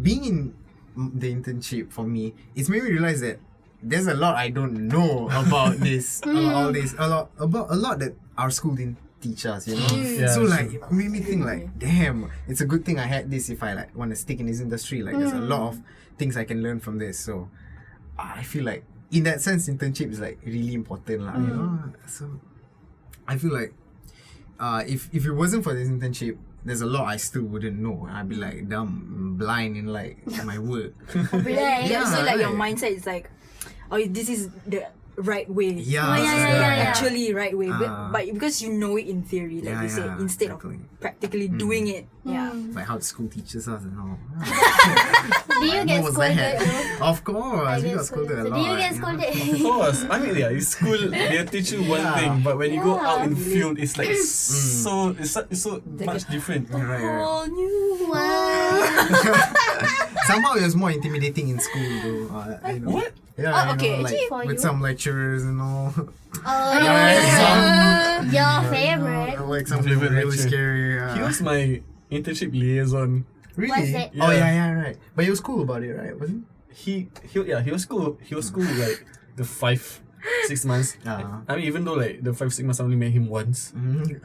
[SPEAKER 2] being in the internship for me, it's made me realize that there's a lot I don't know about this, all this, a lot that our school didn't teach us, you know.
[SPEAKER 1] Yeah,
[SPEAKER 2] So
[SPEAKER 1] true.
[SPEAKER 2] like it made me think like, damn, it's a good thing I had this if I like want to stick in this industry. Like there's a lot of things I can learn from this. So I feel like in that sense, internship is like really important, lah. You know. So I feel like if it wasn't for this internship, there's a lot I still wouldn't know. I'd be like dumb, blind in like my work.
[SPEAKER 4] Yeah, so like your
[SPEAKER 2] right.
[SPEAKER 4] mindset is like, oh, this is the right way.
[SPEAKER 2] Yeah,
[SPEAKER 3] Oh, yeah.
[SPEAKER 4] Actually right way,
[SPEAKER 2] Ah.
[SPEAKER 4] but because you know it in theory, like you said, instead
[SPEAKER 2] exactly.
[SPEAKER 4] of practically doing it. Yeah.
[SPEAKER 2] Like how the school teaches us and all.
[SPEAKER 3] Do you get
[SPEAKER 2] What was
[SPEAKER 3] scolded?
[SPEAKER 2] that?
[SPEAKER 3] though?
[SPEAKER 2] Of course,
[SPEAKER 3] I
[SPEAKER 2] we
[SPEAKER 3] get
[SPEAKER 2] got scolded a
[SPEAKER 3] So
[SPEAKER 2] lot.
[SPEAKER 3] do you get
[SPEAKER 2] you know.
[SPEAKER 3] scolded?
[SPEAKER 1] Of course. I mean, yeah, in school they teach you one thing, but when you go out in the field, it's like it's so much different.
[SPEAKER 2] Right, right.
[SPEAKER 4] All new.
[SPEAKER 2] Somehow it was more intimidating in school though. I know.
[SPEAKER 1] What?
[SPEAKER 2] Yeah,
[SPEAKER 4] Oh,
[SPEAKER 2] you
[SPEAKER 4] okay,
[SPEAKER 2] know, like
[SPEAKER 3] actually for
[SPEAKER 2] with
[SPEAKER 3] you-
[SPEAKER 2] some lecturers and all.
[SPEAKER 3] Oh,
[SPEAKER 2] Yeah.
[SPEAKER 3] your favorite.
[SPEAKER 2] Like some
[SPEAKER 1] Favorite
[SPEAKER 2] really
[SPEAKER 1] lecturer.
[SPEAKER 2] scary.
[SPEAKER 1] He was my internship liaison.
[SPEAKER 2] Really?
[SPEAKER 3] What's that?
[SPEAKER 2] Oh
[SPEAKER 1] Yeah.
[SPEAKER 2] yeah, right. But he was cool about it, right? Wasn't
[SPEAKER 1] He was cool. He was cool like the 5-6 months.
[SPEAKER 2] Uh-huh.
[SPEAKER 1] I mean, even though like the 5-6 months I only met him once.
[SPEAKER 2] he?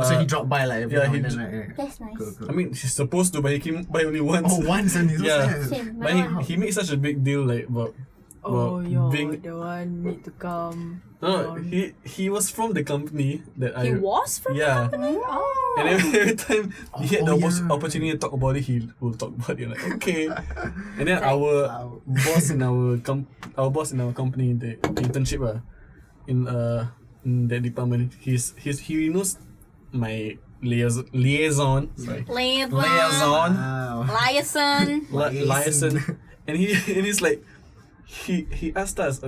[SPEAKER 2] So he dropped by like every
[SPEAKER 1] yeah,
[SPEAKER 2] now
[SPEAKER 1] he
[SPEAKER 2] and then,
[SPEAKER 1] dr-
[SPEAKER 2] right? Yeah.
[SPEAKER 3] That's nice.
[SPEAKER 2] Cool, cool.
[SPEAKER 1] I mean, he's supposed to, but he came by only once.
[SPEAKER 2] Oh, once and he's
[SPEAKER 1] Yeah.
[SPEAKER 2] so sad.
[SPEAKER 3] Same.
[SPEAKER 1] But
[SPEAKER 3] My one.
[SPEAKER 1] he made such a big deal like about
[SPEAKER 4] Oh, yo,
[SPEAKER 1] being.
[SPEAKER 4] the one need to come.
[SPEAKER 1] No, he was from the company that
[SPEAKER 4] He
[SPEAKER 1] I.
[SPEAKER 4] was from
[SPEAKER 1] Yeah.
[SPEAKER 4] the company? Oh.
[SPEAKER 1] And every time he had the
[SPEAKER 2] yeah.
[SPEAKER 1] opportunity to talk about it, he will talk about it. Like okay, and then our boss in our company, the internship, in that department, he knows my liaison. Sorry.
[SPEAKER 4] Liaison.
[SPEAKER 2] Wow.
[SPEAKER 4] Liaison.
[SPEAKER 1] Liaison, and he's like, he asked us,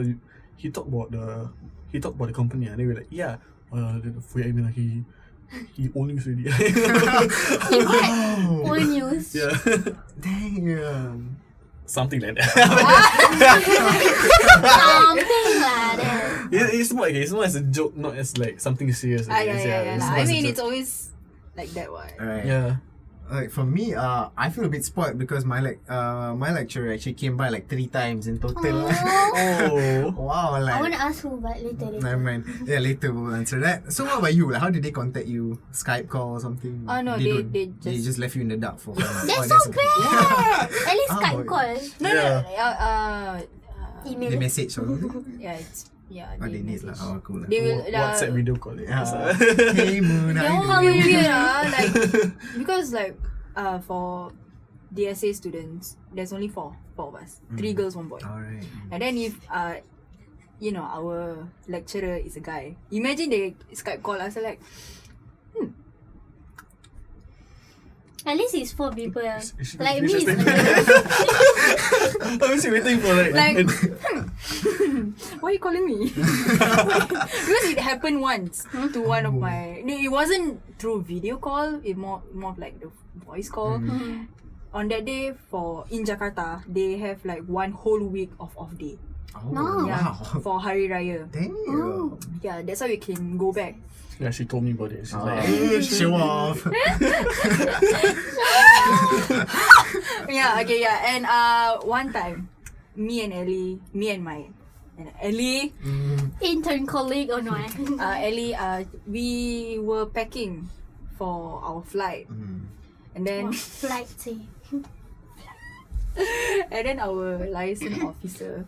[SPEAKER 1] he talked about the company, and they were like, yeah, he owns already.
[SPEAKER 3] Old news.
[SPEAKER 1] Yeah,
[SPEAKER 2] Damn.
[SPEAKER 1] something like that.
[SPEAKER 3] Something like that.
[SPEAKER 1] It's more as a joke, not as like something serious.
[SPEAKER 4] Yeah.
[SPEAKER 1] It's
[SPEAKER 4] I
[SPEAKER 1] more as a
[SPEAKER 4] mean,
[SPEAKER 1] joke.
[SPEAKER 4] it's always like that one.
[SPEAKER 2] Alright.
[SPEAKER 1] Yeah.
[SPEAKER 2] Like for me, I feel a bit spoiled because my lecturer actually came by like 3 times in total.
[SPEAKER 1] Oh.
[SPEAKER 2] Wow, like.
[SPEAKER 3] I want to ask who, but later.
[SPEAKER 2] Never mind. Yeah, later we'll answer that. So what about you? Like, how did they contact you? Skype call or something?
[SPEAKER 4] No,
[SPEAKER 2] don't-
[SPEAKER 4] they
[SPEAKER 2] just left you in the dark for.
[SPEAKER 3] That's so bad. At least Skype call.
[SPEAKER 4] No,
[SPEAKER 1] Yeah.
[SPEAKER 2] The
[SPEAKER 3] Email.
[SPEAKER 2] message or
[SPEAKER 4] yeah, it's
[SPEAKER 2] Oh, they did lah. Oh, cool lah.
[SPEAKER 4] They will
[SPEAKER 1] WhatsApp video call it.
[SPEAKER 2] Hey Moon,
[SPEAKER 4] That one
[SPEAKER 2] how
[SPEAKER 4] how
[SPEAKER 2] you doing?
[SPEAKER 4] weird like because like for DSA students there's only four of us, 3 girls 1 boy.
[SPEAKER 2] Alright.
[SPEAKER 4] And then if you know our lecturer is a guy, imagine they Skype call us like
[SPEAKER 3] At least it's 4 people.
[SPEAKER 1] Is she
[SPEAKER 3] Like
[SPEAKER 1] finish
[SPEAKER 3] me,
[SPEAKER 1] her
[SPEAKER 3] it's
[SPEAKER 1] statement? I was waiting for
[SPEAKER 4] like why are you calling me? Because it happened once to one of my. No, it wasn't through video call. It more of like the voice call. On that day in Jakarta, they have like 1 whole week of off day.
[SPEAKER 2] Oh,
[SPEAKER 3] No.
[SPEAKER 4] Yeah,
[SPEAKER 2] wow.
[SPEAKER 4] for Hari Raya.
[SPEAKER 2] Damn.
[SPEAKER 4] Yeah, that's how we can go back.
[SPEAKER 1] Yeah, she told me about it. She's like,
[SPEAKER 2] Show off.
[SPEAKER 4] Yeah, okay, yeah. And one time, me and Ellie,
[SPEAKER 3] intern colleague or not.
[SPEAKER 4] Ellie, we were packing for our flight. And then
[SPEAKER 3] Flight say.
[SPEAKER 4] and then our liaison officer,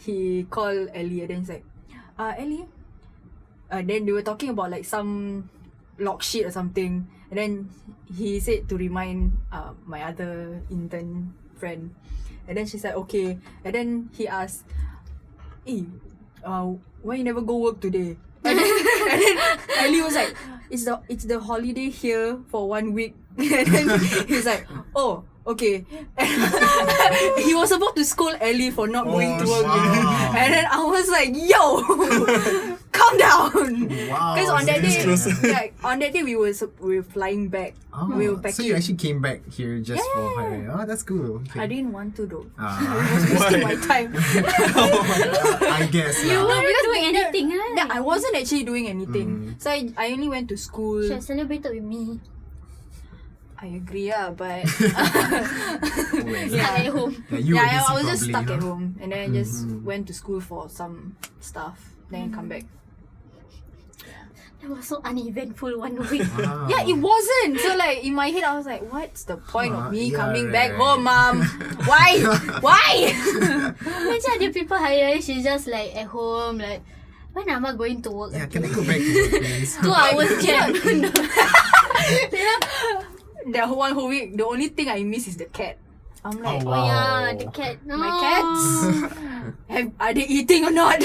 [SPEAKER 4] he called Ellie and then he's like, Ellie. Then they were talking about like some log sheet or something. And then he said to remind my other intern friend. And then she's like, okay. And then he asked, hey, why you never go work today? And then Ellie was like, it's the holiday here for 1 week. And then he's like, oh, okay. He was about to scold Ellie for not going to work.
[SPEAKER 2] wow.
[SPEAKER 4] And then I was like, yo, calm down.
[SPEAKER 2] Wow.
[SPEAKER 4] Because on that
[SPEAKER 2] this
[SPEAKER 4] day,
[SPEAKER 2] close.
[SPEAKER 4] on that day we were flying back.
[SPEAKER 2] Oh,
[SPEAKER 4] We were
[SPEAKER 2] so
[SPEAKER 4] packing.
[SPEAKER 2] you actually came back here just for Hari. Oh, that's cool. Okay.
[SPEAKER 4] I didn't want to though.
[SPEAKER 2] Ah.
[SPEAKER 4] I was wasting my time.
[SPEAKER 2] I guess
[SPEAKER 3] You
[SPEAKER 2] lah.
[SPEAKER 3] weren't doing anything, right?
[SPEAKER 4] Yeah, I wasn't actually doing anything. So I only went to school.
[SPEAKER 3] She has celebrated with me.
[SPEAKER 4] I agree, but
[SPEAKER 3] Stuck at home.
[SPEAKER 2] You were
[SPEAKER 4] yeah,
[SPEAKER 2] busy
[SPEAKER 4] I was just
[SPEAKER 2] probably,
[SPEAKER 4] stuck
[SPEAKER 2] you
[SPEAKER 4] at
[SPEAKER 2] know?
[SPEAKER 4] home, and then I just went to school for some stuff, then come back.
[SPEAKER 3] That was so uneventful 1 week.
[SPEAKER 2] Wow.
[SPEAKER 4] Yeah, it wasn't. So like in my head, I was like, what's the point of me
[SPEAKER 2] Yeah,
[SPEAKER 4] coming
[SPEAKER 2] right,
[SPEAKER 4] back
[SPEAKER 2] right.
[SPEAKER 4] home, mom? Why? Why?
[SPEAKER 3] Imagine ada people hire, she's just like at home, like, when am I going to work?
[SPEAKER 2] Yeah, can I go back to work, please?
[SPEAKER 3] 2 hours jam.
[SPEAKER 4] The 1 whole week, the only thing I miss is the cat. I'm like,
[SPEAKER 2] Oh,
[SPEAKER 3] Oh
[SPEAKER 2] wow.
[SPEAKER 3] yeah, the cat. No.
[SPEAKER 4] my cats, are they eating or not?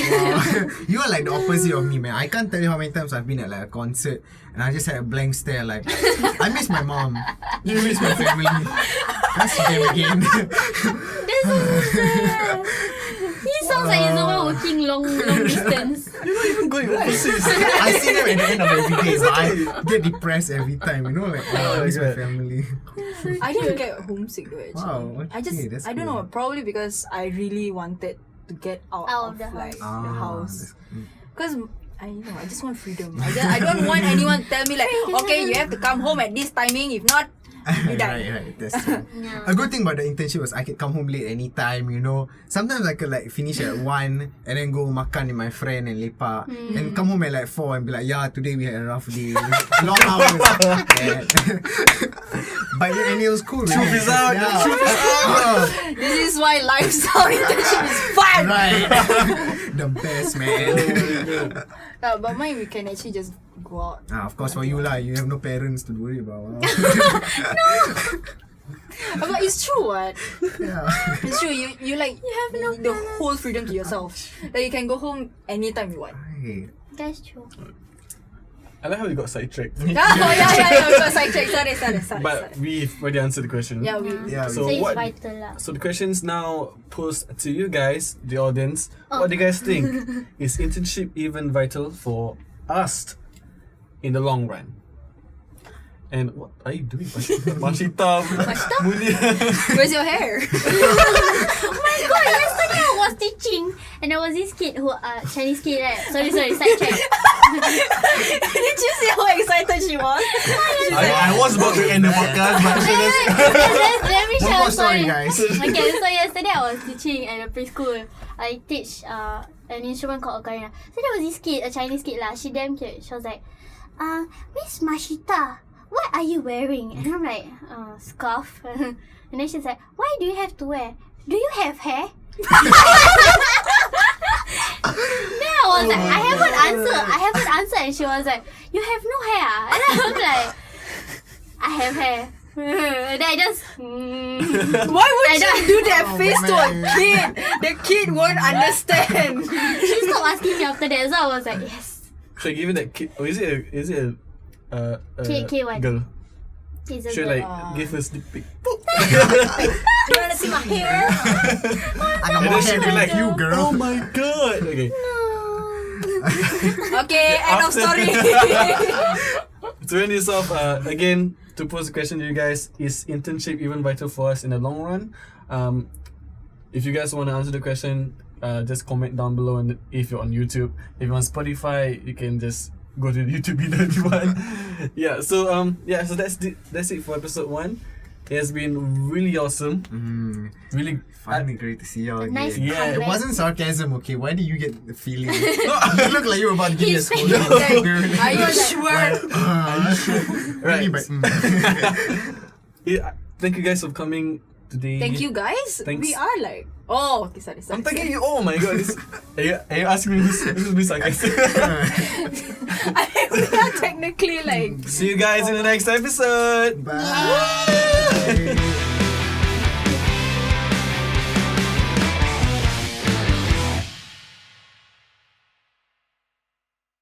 [SPEAKER 2] You are like the opposite of me, man. I can't tell you how many times I've been at like a concert and I just had a blank stare. Like, I miss my mom. You miss my family. That's them again.
[SPEAKER 3] That's so sad. He sounds like he's the one working long distance.
[SPEAKER 1] you're not even going overseas.
[SPEAKER 2] I see them at the end of every day, but I get depressed every time. You know, like, oh, I miss my family.
[SPEAKER 4] I didn't get homesick though actually.
[SPEAKER 2] Wow, okay,
[SPEAKER 4] I just
[SPEAKER 2] that's
[SPEAKER 4] I don't
[SPEAKER 2] cool.
[SPEAKER 4] know, probably because I really wanted to get out of
[SPEAKER 3] the
[SPEAKER 4] like
[SPEAKER 3] house.
[SPEAKER 4] the house.
[SPEAKER 2] that's-
[SPEAKER 4] Because I just want freedom. I don't want anyone to tell me like, okay, you have to come home at this timing. If not, you die.
[SPEAKER 2] right, that's true.
[SPEAKER 3] Yeah.
[SPEAKER 2] A good thing about the internship was I could come home late anytime, you know. Sometimes I could like finish at 1 and then go makan with my friend and lepak. And come home at like 4 and be like, yeah, today we had a rough day. Long hours. Yeah. But and it was cool.
[SPEAKER 1] Truth is out.
[SPEAKER 2] Yeah.
[SPEAKER 1] Truth is out.
[SPEAKER 4] This is why lifestyle internship is fun.
[SPEAKER 2] Right. The best, man.
[SPEAKER 4] But mine we can actually just go out.
[SPEAKER 2] Of course for you lah, you have no parents to worry about.
[SPEAKER 4] But it's true, what?
[SPEAKER 2] Yeah.
[SPEAKER 4] It's true. You like you have the whole freedom to yourself. Like you can go home anytime you want.
[SPEAKER 2] Right.
[SPEAKER 3] That's true.
[SPEAKER 1] I like how you got sidetracked.
[SPEAKER 4] Yeah, we got sidetracked. Sorry.
[SPEAKER 1] But we've already answered the question.
[SPEAKER 4] Yeah, we.
[SPEAKER 2] Yeah.
[SPEAKER 1] So
[SPEAKER 3] So it's
[SPEAKER 1] what-
[SPEAKER 3] vital lah.
[SPEAKER 1] So the question's now posed to you guys, the audience. What do you guys think? Is internship even vital for us in the long run? And what are you doing, Mashita? Munirah.
[SPEAKER 4] Where's your hair?
[SPEAKER 3] Oh my god, yesterday I was teaching and there was this kid who Chinese kid, right? Sorry, sidetrack.
[SPEAKER 4] Did you see how excited she was?
[SPEAKER 1] I was about to end the podcast, but
[SPEAKER 3] Let me
[SPEAKER 2] One
[SPEAKER 3] share
[SPEAKER 2] more
[SPEAKER 3] a
[SPEAKER 2] story,
[SPEAKER 3] story.
[SPEAKER 2] guys.
[SPEAKER 3] Okay, so yesterday I was teaching at a preschool. I teach an instrument called ocarina. So there was this kid, a Chinese kid lah. She damn cute. She was like, Miss Mashita, what are you wearing? And I'm like, scarf. And then she's like, why do you have to wear? Do you have hair? Then I was like, I haven't answered. And she was like, you have no hair? And I was like, I have hair. Then I just
[SPEAKER 4] Why would you do that face to a kid? The kid won't understand.
[SPEAKER 3] she stopped asking me after that. So I was like, yes.
[SPEAKER 1] should I give it that kid? Or is it a
[SPEAKER 3] K1.
[SPEAKER 1] girl?
[SPEAKER 3] It's a
[SPEAKER 1] Should
[SPEAKER 3] girl.
[SPEAKER 1] like give her sneak peek?
[SPEAKER 4] You wanna see my hair?
[SPEAKER 2] I got
[SPEAKER 1] And
[SPEAKER 2] more
[SPEAKER 1] then she'll
[SPEAKER 2] hair
[SPEAKER 1] be
[SPEAKER 2] than
[SPEAKER 1] like,
[SPEAKER 2] you, girl.
[SPEAKER 1] oh my god. Okay.
[SPEAKER 4] Okay, end of story.
[SPEAKER 1] To end this off, again, to pose a question to you guys, is internship even vital for us in the long run? If you guys want to answer the question, just comment down below. And if you're on YouTube, if you're on Spotify, you can just go to the YouTube video if you want. So that's it for episode 1. It has been really awesome. Really
[SPEAKER 2] Finally, great to see y'all again.
[SPEAKER 3] Nice
[SPEAKER 1] Yeah,
[SPEAKER 3] comeback.
[SPEAKER 2] It wasn't sarcasm, okay? Why did you get the feeling? You look like you were about to give me a
[SPEAKER 3] He's
[SPEAKER 2] scolding.
[SPEAKER 3] saying
[SPEAKER 4] Are you sure?
[SPEAKER 1] Right.
[SPEAKER 2] But,
[SPEAKER 1] Yeah, thank you guys for coming today.
[SPEAKER 4] Thank you guys.
[SPEAKER 1] Thanks.
[SPEAKER 4] We are like. Oh, okay, sorry.
[SPEAKER 1] I'm thanking you. Oh my god. Are you asking me who's being sarcastic?
[SPEAKER 4] We are technically like.
[SPEAKER 1] See you guys in the next episode.
[SPEAKER 2] Bye.